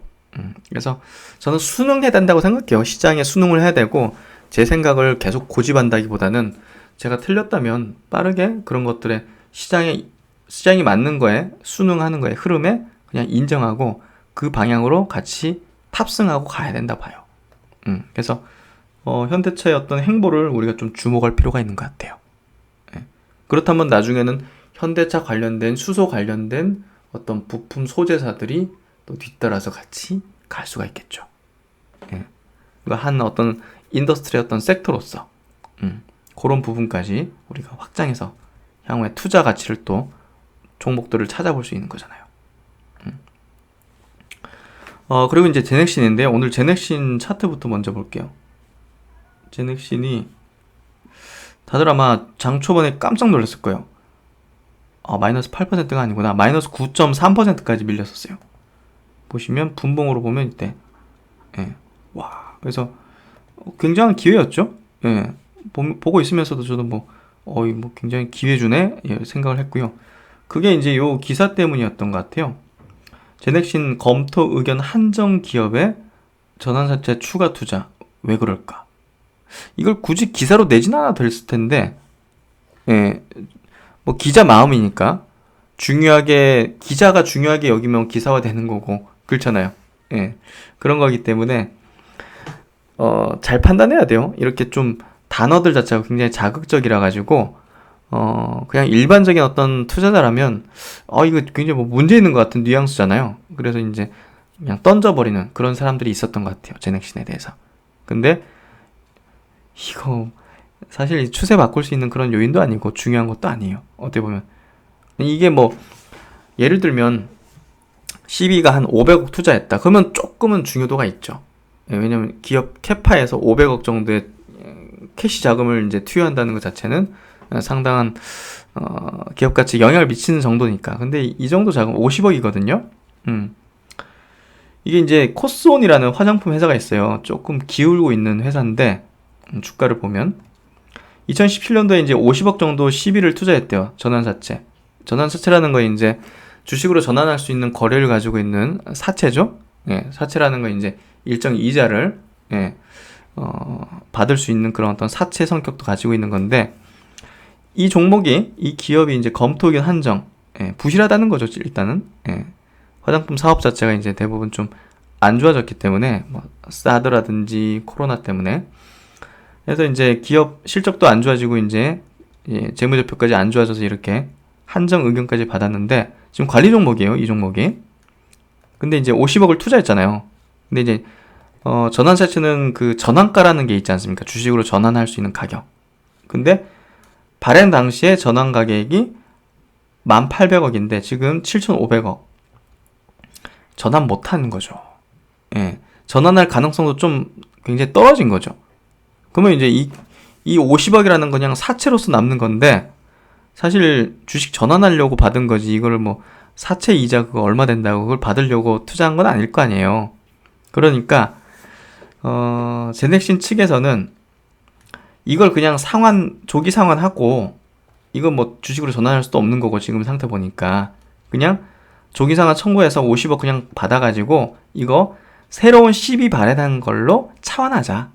그래서 저는 수능해야 된다고 생각해요. 시장에 수능을 해야 되고 제 생각을 계속 고집한다기보다는 제가 틀렸다면 빠르게 그런 것들에 시장이 맞는 거에 수능하는 거에 흐름에 그냥 인정하고 그 방향으로 같이 탑승하고 가야 된다 봐요. 그래서 현대차의 어떤 행보를 우리가 좀 주목할 필요가 있는 것 같아요. 예. 그렇다면 나중에는 현대차 관련된 수소 관련된 어떤 부품 소재사들이 또 뒤따라서 같이 갈 수가 있겠죠. 예. 그러니까 한 어떤 인더스트리의 어떤 섹터로서 그런 부분까지 우리가 확장해서 향후에 투자 가치를 또 종목들을 찾아볼 수 있는 거잖아요. 그리고 이제 제넥신인데요. 오늘 제넥신 차트부터 먼저 볼게요. 제넥신이 다들 아마 장 초반에 깜짝 놀랐을 거예요. 마이너스 8%가 아니구나. 마이너스 9.3%까지 밀렸었어요. 보시면 분봉으로 보면 이때 예. 와, 그래서 굉장한 기회였죠. 예. 보고 있으면서도 저도 뭐 굉장히 기회주네 예, 생각을 했고요. 그게 이제 요 기사 때문이었던 것 같아요. 제넥신 검토 의견 한정 기업의 전환사채 추가 투자 왜 그럴까? 이걸 굳이 기사로 내진 않아도 됐을 텐데, 예, 뭐 기자 마음이니까 기자가 중요하게 여기면 기사화 되는 거고 그렇잖아요. 예, 그런 거기 때문에 잘 판단해야 돼요. 이렇게 좀 단어들 자체가 굉장히 자극적이라 가지고 그냥 일반적인 어떤 투자자라면 이거 굉장히 뭐 문제 있는 것 같은 뉘앙스잖아요. 그래서 이제 그냥 던져버리는 그런 사람들이 있었던 것 같아요. 제넥신에 대해서. 근데 이거 사실 추세 바꿀 수 있는 그런 요인도 아니고 중요한 것도 아니에요. 어떻게 보면 이게 뭐 예를 들면 CB가 한 500억 투자했다. 그러면 조금은 중요도가 있죠. 왜냐면 기업 캐파에서 500억 정도의 캐시 자금을 이제 투여한다는 것 자체는 상당한 기업 가치에 영향을 미치는 정도니까. 근데 이 정도 자금 50억이거든요. 이게 이제 코스온이라는 화장품 회사가 있어요. 조금 기울고 있는 회사인데 주가를 보면 2017년도에 이제 50억 정도 시비를 투자했대요. 전환사채. 전환사채라는 거 이제 주식으로 전환할 수 있는 거래를 가지고 있는 사채죠. 예, 사채라는 건 이제 일정 이자를 받을 수 있는 그런 어떤 사채 성격도 가지고 있는 건데 이 기업이 이제 검토 의견 한정, 부실하다는 거죠, 일단은. 화장품 사업 자체가 이제 대부분 좀 안 좋아졌기 때문에, 뭐, 사드라든지 코로나 때문에. 그래서 이제 기업 실적도 안 좋아지고 이제, 재무제표까지 안 좋아져서 이렇게 한정 의견까지 받았는데, 지금 관리 종목이에요, 이 종목이. 근데 이제 50억을 투자했잖아요. 근데 이제, 전환사채는 그 전환가라는 게 있지 않습니까? 주식으로 전환할 수 있는 가격. 근데, 발행 당시에 전환 가격이 1,800억인데 지금 7,500억. 전환 못하는 거죠. 예. 전환할 가능성도 좀 굉장히 떨어진 거죠. 그러면 이제 이 50억이라는 건 그냥 사채로서 남는 건데 사실 주식 전환하려고 받은 거지 이거를 뭐 사채 이자 그거 얼마 된다고 그걸 받으려고 투자한 건 아닐 거 아니에요. 그러니까 제넥신 측에서는 이걸 그냥 조기 상환하고, 이건 뭐 주식으로 전환할 수도 없는 거고, 지금 상태 보니까. 그냥 조기 상환 청구해서 50억 그냥 받아가지고, 이거 새로운 CB 발행한 걸로 차환하자.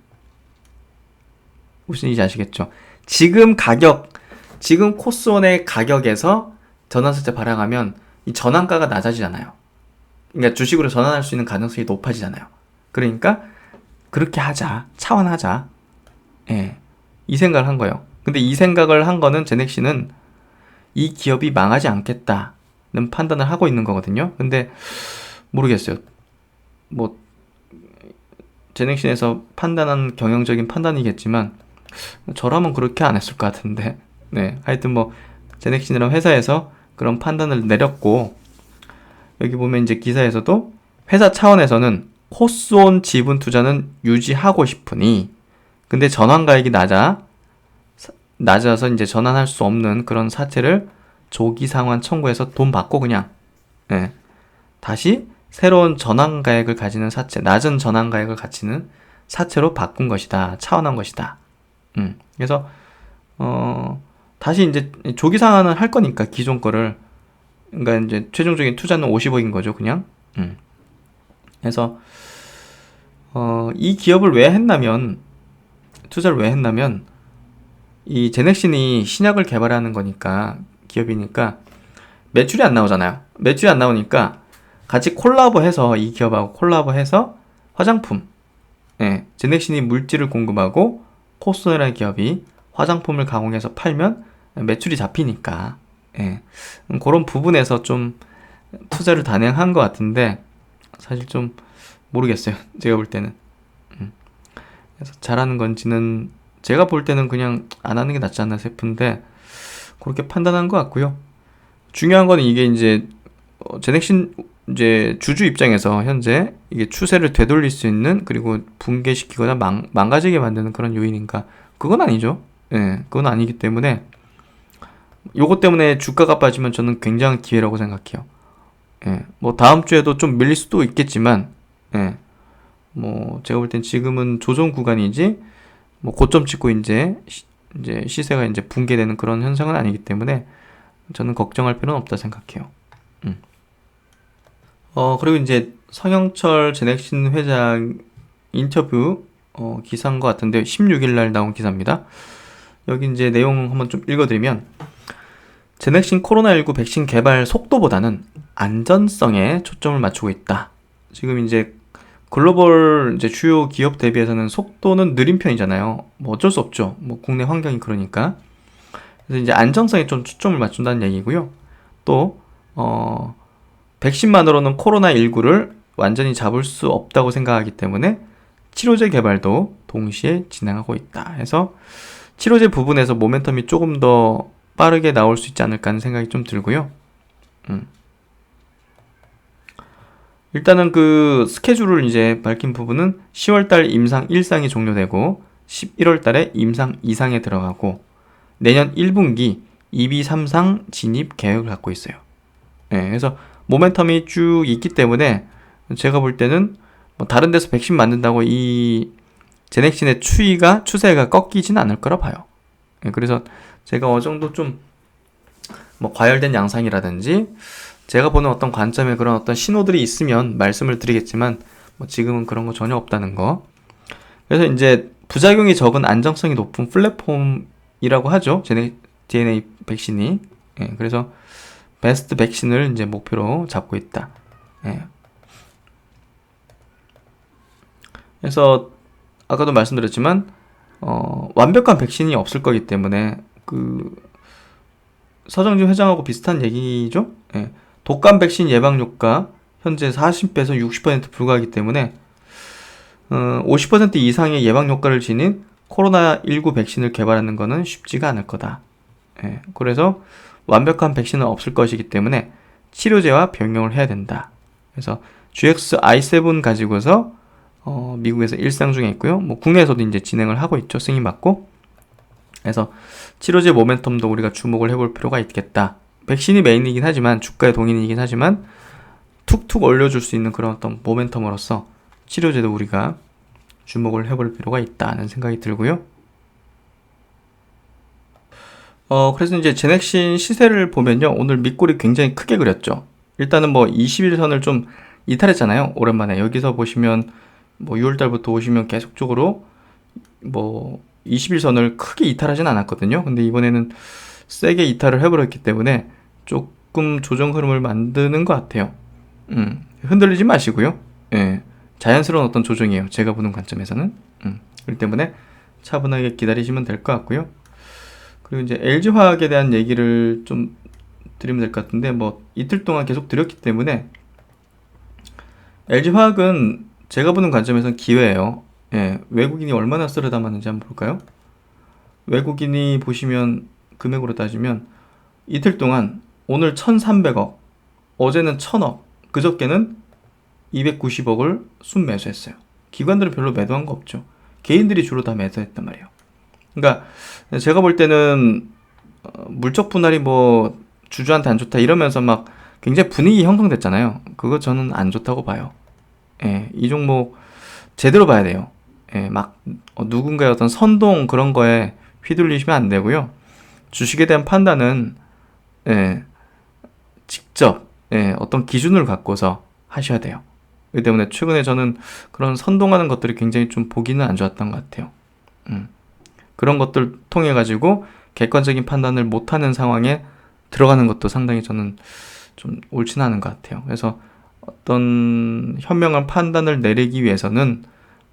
무슨 얘기인지 아시겠죠? 지금 가격, 지금 코스온의 가격에서 전환사채 발행하면 이 전환가가 낮아지잖아요. 그러니까 주식으로 전환할 수 있는 가능성이 높아지잖아요. 그러니까 그렇게 하자, 차원하자. 예, 이 생각을 한 거예요. 근데 이 생각을 한 거는 제넥시는 이 기업이 망하지 않겠다는 판단을 하고 있는 거거든요. 근데 모르겠어요. 뭐 제넥신에서 판단한 경영적인 판단이겠지만 저라면 그렇게 안 했을 것 같은데. 네, 하여튼 뭐 제넥신이라는 회사에서 그런 판단을 내렸고, 여기 보면 이제 기사에서도 회사 차원에서는 코스온 지분 투자는 유지하고 싶으니, 근데 전환가액이 낮아서 이제 전환할 수 없는 그런 사채를 조기 상환 청구해서 돈 받고 그냥, 예, 다시 새로운 전환가액을 가지는 사채, 낮은 전환가액을 가지는 사채로 바꾼 것이다, 차원한 것이다. 그래서 다시 이제 조기 상환을 할 거니까 기존 거를, 그러니까 이제 최종적인 투자는 50억인 거죠, 그냥. 그래서 이 기업을 왜 했냐면, 투자를 왜 했냐면, 이 제넥신이 신약을 개발하는 거니까, 기업이니까 매출이 안 나오잖아요. 매출이 안 나오니까 같이 콜라보해서, 이 기업하고 콜라보해서 화장품, 예, 제넥신이 물질을 공급하고 코스온이라는 기업이 화장품을 가공해서 팔면 매출이 잡히니까, 예, 그런 부분에서 좀 투자를 단행한 것 같은데, 사실 좀 모르겠어요, 제가 볼 때는. 그래서 잘하는 건지는 제가 볼 때는 그냥 안 하는 게 낫지 않나 싶은데, 그렇게 판단한 것 같고요. 중요한 거는 이게 이제 제넥신 이제 주주 입장에서 현재 이게 추세를 되돌릴 수 있는, 그리고 붕괴시키거나 망가지게 만드는 그런 요인인가? 그건 아니죠. 예, 그건 아니기 때문에 요것 때문에 주가가 빠지면 저는 굉장한 기회라고 생각해요. 예, 뭐 다음 주에도 좀 밀릴 수도 있겠지만, 예, 뭐 제가 볼 땐 지금은 조정 구간이지, 뭐 고점 찍고 이제 시세가 이제 붕괴되는 그런 현상은 아니기 때문에 저는 걱정할 필요는 없다 생각해요. 그리고 이제 성영철 제넥신 회장 인터뷰 기사인 것 같은데 16일 날 나온 기사입니다. 여기 이제 내용 한번 좀 읽어드리면, 제넥신 코로나19 백신 개발 속도보다는 안전성에 초점을 맞추고 있다. 지금 이제 글로벌 이제 주요 기업 대비해서는 속도는 느린 편이잖아요. 뭐 어쩔 수 없죠. 뭐 국내 환경이 그러니까. 그래서 이제 안정성에 좀 초점을 맞춘다는 얘기고요. 또 백신만으로는 코로나19를 완전히 잡을 수 없다고 생각하기 때문에 치료제 개발도 동시에 진행하고 있다. 해서 치료제 부분에서 모멘텀이 조금 더 빠르게 나올 수 있지 않을까 하는 생각이 좀 들고요. 일단은 그 스케줄을 이제 밝힌 부분은 10월달 임상 1상이 종료되고 11월달에 임상 2상에 들어가고 내년 1분기 2비 3상 진입 계획을 갖고 있어요. 네, 그래서 모멘텀이 쭉 있기 때문에 제가 볼 때는 뭐 다른 데서 백신 만든다고 이 제넥신의 추세가 꺾이지는 않을 거라 봐요. 네, 그래서 제가 어느 정도 좀 뭐 과열된 양상이라든지 제가 보는 어떤 관점에 그런 어떤 신호들이 있으면 말씀을 드리겠지만, 뭐 지금은 그런 거 전혀 없다는 거. 그래서 이제 부작용이 적은 안정성이 높은 플랫폼이라고 하죠, DNA 백신이. 예, 그래서 베스트 백신을 이제 목표로 잡고 있다. 예. 그래서 아까도 말씀드렸지만 완벽한 백신이 없을 거기 때문에 그 서정진 회장하고 비슷한 얘기죠. 예. 독감 백신 예방 효과 현재 40배에서 60% 불과하기 때문에 50% 이상의 예방 효과를 지닌 코로나19 백신을 개발하는 것은 쉽지가 않을 거다. 예. 그래서 완벽한 백신은 없을 것이기 때문에 치료제와 병용을 해야 된다. 그래서 GXI7 가지고서 미국에서 일상 중에 있고요. 뭐 국내에서도 이제 진행을 하고 있죠. 승인 받고. 그래서 치료제 모멘텀도 우리가 주목을 해볼 필요가 있겠다. 백신이 메인이긴 하지만, 주가의 동인이긴 하지만 툭툭 올려줄 수 있는 그런 어떤 모멘텀으로서 치료제도 우리가 주목을 해볼 필요가 있다는 생각이 들고요. 그래서 이제 제넥신 시세를 보면요, 오늘 밑골이 굉장히 크게 그렸죠. 일단은 뭐 21선을 좀 이탈했잖아요, 오랜만에. 여기서 보시면 뭐 6월달부터 오시면 계속적으로 뭐 21선을 크게 이탈하진 않았거든요. 근데 이번에는 세게 이탈을 해버렸기 때문에 조금 조정 흐름을 만드는 것 같아요. 흔들리지 마시고요. 예, 자연스러운 어떤 조정이에요. 제가 보는 관점에서는. 그렇기 때문에 차분하게 기다리시면 될 것 같고요. 그리고 이제 LG화학에 대한 얘기를 좀 드리면 될 것 같은데, 뭐 이틀 동안 계속 드렸기 때문에 LG화학은 제가 보는 관점에서는 기회예요. 예, 외국인이 얼마나 쓸어 담았는지 한번 볼까요? 외국인이 보시면 금액으로 따지면 이틀 동안 오늘 1,300억, 어제는 1,000억, 그저께는 290억을 순매수했어요. 기관들은 별로 매도한 거 없죠. 개인들이 주로 다 매수했단 말이에요. 그러니까 제가 볼 때는 물적 분할이 뭐 주주한테 안 좋다 이러면서 막 굉장히 분위기 형성됐잖아요. 그거 저는 안 좋다고 봐요. 예, 이 종목 제대로 봐야 돼요. 예, 막 누군가의 어떤 선동 그런 거에 휘둘리시면 안 되고요. 주식에 대한 판단은 예, 직접 어떤 기준을 갖고서 하셔야 돼요. 그렇기 때문에 최근에 저는 그런 선동하는 것들이 굉장히 좀 보기는 안 좋았던 것 같아요. 그런 것들 통해 가지고 객관적인 판단을 못하는 상황에 들어가는 것도 상당히 저는 좀 옳지는 않은 것 같아요. 그래서 어떤 현명한 판단을 내리기 위해서는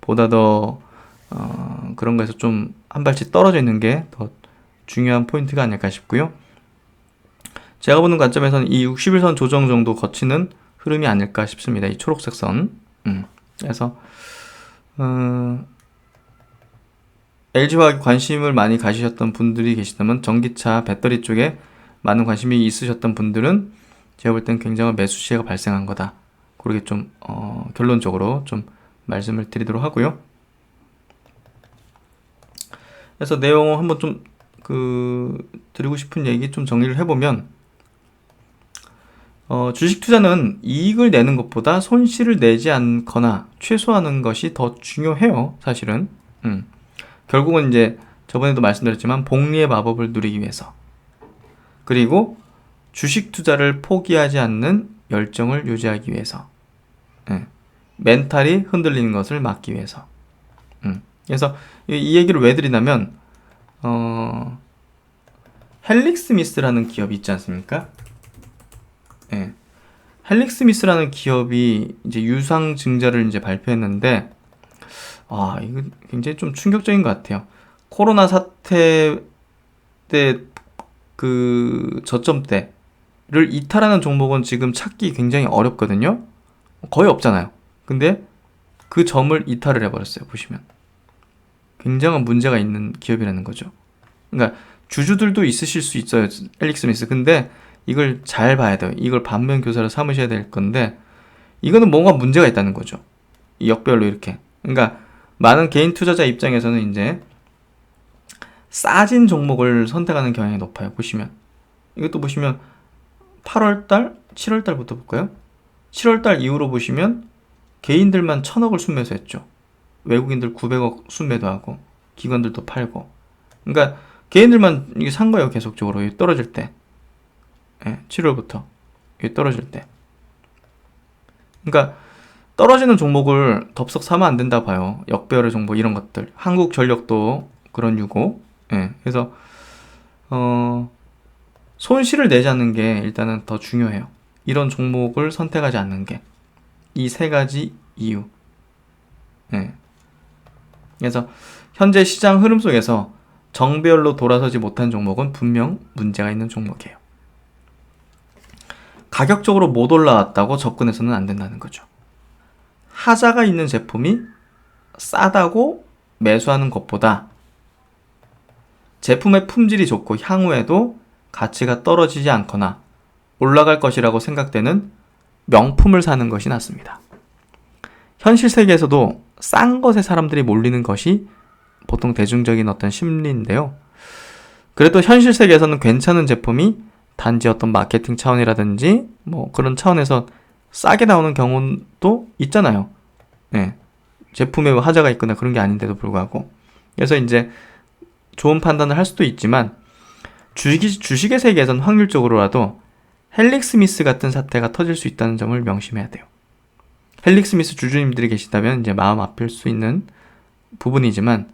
보다 더 그런 거에서 좀 한 발씩 떨어져 있는 게 더 중요한 포인트가 아닐까 싶고요. 제가 보는 관점에서는 이 61선 조정 정도 거치는 흐름이 아닐까 싶습니다. 이 초록색 선. 그래서 LG화학에 관심을 많이 가지셨던 분들이 계시다면, 전기차 배터리 쪽에 많은 관심이 있으셨던 분들은 제가 볼 땐 굉장한 매수 시세가 발생한 거다. 그렇게 좀 결론적으로 좀 말씀을 드리도록 하고요. 그래서 내용 한번 좀 드리고 싶은 얘기 좀 정리를 해보면, 주식 투자는 이익을 내는 것보다 손실을 내지 않거나 최소화하는 것이 더 중요해요. 사실은. 결국은 이제 저번에도 말씀드렸지만 복리의 마법을 누리기 위해서, 그리고 주식 투자를 포기하지 않는 열정을 유지하기 위해서, 멘탈이 흔들리는 것을 막기 위해서. 그래서 이 얘기를 왜 드리냐면, 헬릭스미스라는 기업이 있지 않습니까? 예. 헬릭스미스라는 기업이 이제 유상증자를 이제 발표했는데, 이거 굉장히 좀 충격적인 것 같아요. 코로나 사태 때 그 저점 때를 이탈하는 종목은 지금 찾기 굉장히 어렵거든요. 거의 없잖아요. 근데 그 점을 이탈을 해버렸어요. 보시면 굉장한 문제가 있는 기업이라는 거죠. 그러니까 주주들도 있으실 수 있어요, 헬릭스미스. 근데 이걸 잘 봐야 돼요. 이걸 반면 교사로 삼으셔야 될 건데, 이거는 뭔가 문제가 있다는 거죠. 이 역별로 이렇게. 그러니까 많은 개인 투자자 입장에서는 이제 싸진 종목을 선택하는 경향이 높아요. 보시면 이것도 보시면 8월달, 7월달부터 볼까요? 7월달 이후로 보시면 개인들만 1,000억을 순매수했죠. 외국인들 900억 순매도하고 기관들도 팔고. 그러니까 개인들만 이게 산 거예요. 계속적으로 떨어질 때. 7월부터 떨어질 때. 그러니까 떨어지는 종목을 덥석 사면 안 된다 봐요. 역배열의 종목 이런 것들. 한국전력도 그런 유고. 그래서 손실을 내지 않는 게 일단은 더 중요해요. 이런 종목을 선택하지 않는 게. 이 세 가지 이유. 그래서 현재 시장 흐름 속에서 정배열로 돌아서지 못한 종목은 분명 문제가 있는 종목이에요. 가격적으로 못 올라왔다고 접근해서는 안 된다는 거죠. 하자가 있는 제품이 싸다고 매수하는 것보다 제품의 품질이 좋고 향후에도 가치가 떨어지지 않거나 올라갈 것이라고 생각되는 명품을 사는 것이 낫습니다. 현실 세계에서도 싼 것에 사람들이 몰리는 것이 보통 대중적인 어떤 심리인데요. 그래도 현실 세계에서는 괜찮은 제품이 단지 어떤 마케팅 차원이라든지 뭐 그런 차원에서 싸게 나오는 경우도 있잖아요. 제품에 하자가 있거나 그런 게 아닌데도 불구하고. 그래서 이제 좋은 판단을 할 수도 있지만 주식의 세계에서는 확률적으로라도 헬릭스미스 같은 사태가 터질 수 있다는 점을 명심해야 돼요. 헬릭스미스 주주님들이 계시다면 이제 마음 아플 수 있는 부분이지만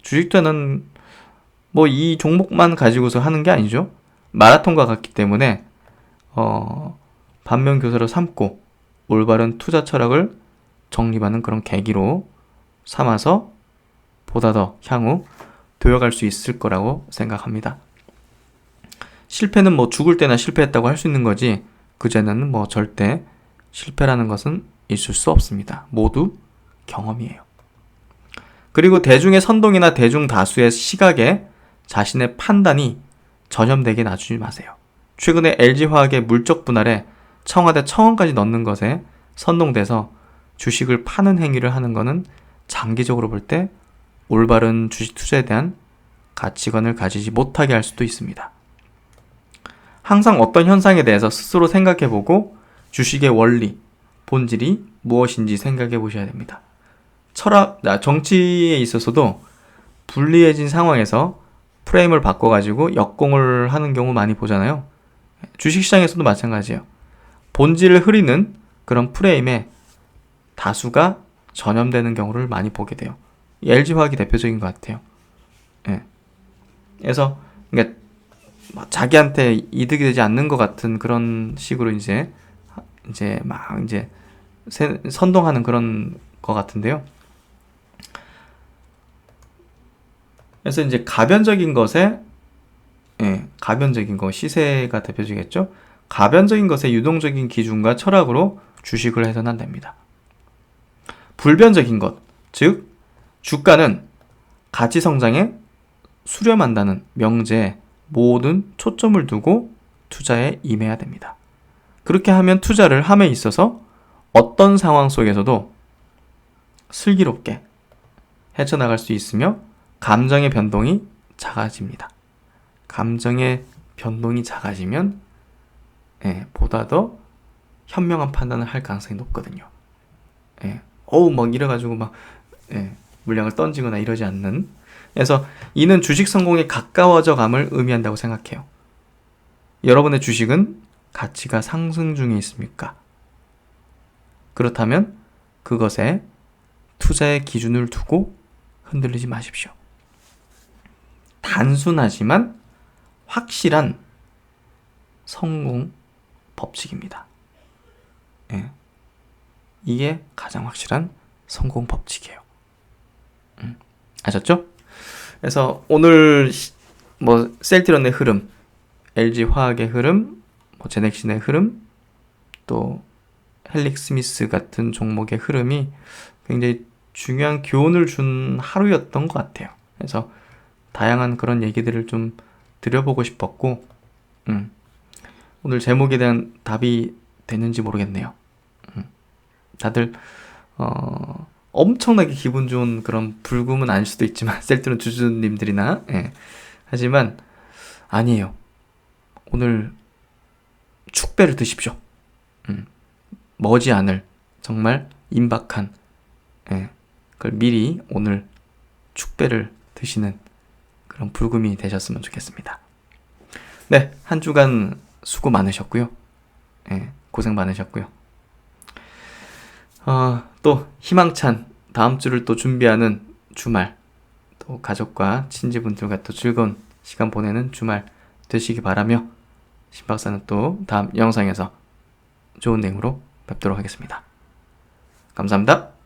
주식투자는 뭐 이 종목만 가지고서 하는 게 아니죠. 마라톤과 같기 때문에 반면교사로 삼고 올바른 투자 철학을 정립하는 그런 계기로 삼아서 보다 더 향후 되어갈 수 있을 거라고 생각합니다. 실패는 뭐 죽을 때나 실패했다고 할 수 있는 거지 그전에는 뭐 절대 실패라는 것은 있을 수 없습니다. 모두 경험이에요. 그리고 대중의 선동이나 대중 다수의 시각에 자신의 판단이 전염되게 놔주지 마세요. 최근에 LG화학의 물적 분할에 청와대 청원까지 넣는 것에 선동돼서 주식을 파는 행위를 하는 것은 장기적으로 볼 때 올바른 주식 투자에 대한 가치관을 가지지 못하게 할 수도 있습니다. 항상 어떤 현상에 대해서 스스로 생각해보고 주식의 원리, 본질이 무엇인지 생각해 보셔야 됩니다. 정치에 있어서도 불리해진 상황에서 프레임을 바꿔가지고 역공을 하는 경우 많이 보잖아요. 주식시장에서도 마찬가지예요. 본질을 흐리는 그런 프레임에 다수가 전염되는 경우를 많이 보게 돼요. LG화학이 대표적인 것 같아요. 예. 그래서 그러니까 자기한테 이득이 되지 않는 것 같은 그런 식으로 이제 막 선동하는 그런 것 같은데요. 그래서 이제 가변적인 것에 가변적인 거 시세가 대표적이겠죠. 가변적인 것에 유동적인 기준과 철학으로 주식을 해서는 안 됩니다. 불변적인 것, 즉 주가는 가치 성장에 수렴한다는 명제에 모든 초점을 두고 투자에 임해야 됩니다. 그렇게 하면 투자를 함에 있어서 어떤 상황 속에서도 슬기롭게 헤쳐나갈 수 있으며 감정의 변동이 작아집니다. 감정의 변동이 작아지면 보다 더 현명한 판단을 할 가능성이 높거든요. 막 이래가지고 막 물량을 던지거나 이러지 않는. 그래서 이는 주식 성공에 가까워져 감을 의미한다고 생각해요. 여러분의 주식은 가치가 상승 중에 있습니까? 그렇다면 그것에 투자의 기준을 두고 흔들리지 마십시오. 단순하지만 확실한 성공 법칙입니다. 이게 가장 확실한 성공 법칙이에요. 아셨죠? 그래서 오늘 뭐 셀트리온의 흐름, LG화학의 흐름, 뭐 제넥신의 흐름, 또 헬릭스미스 같은 종목의 흐름이 굉장히 중요한 교훈을 준 하루였던 것 같아요. 그래서 다양한 그런 얘기들을 좀 드려보고 싶었고 오늘 제목에 대한 답이 됐는지 모르겠네요. 다들 엄청나게 기분 좋은 그런 불금은 아닐 수도 있지만 셀트리온 주주님들이나 하지만 아니에요. 오늘 축배를 드십시오. 머지않을 정말 임박한 그걸 미리 오늘 축배를 드시는 그런 불금이 되셨으면 좋겠습니다. 네, 한 주간 수고 많으셨고요. 고생 많으셨고요. 또 희망찬 다음 주를 또 준비하는 주말, 또 가족과 친지분들과 또 즐거운 시간 보내는 주말 되시기 바라며 신박사는 또 다음 영상에서 좋은 내용으로 뵙도록 하겠습니다. 감사합니다.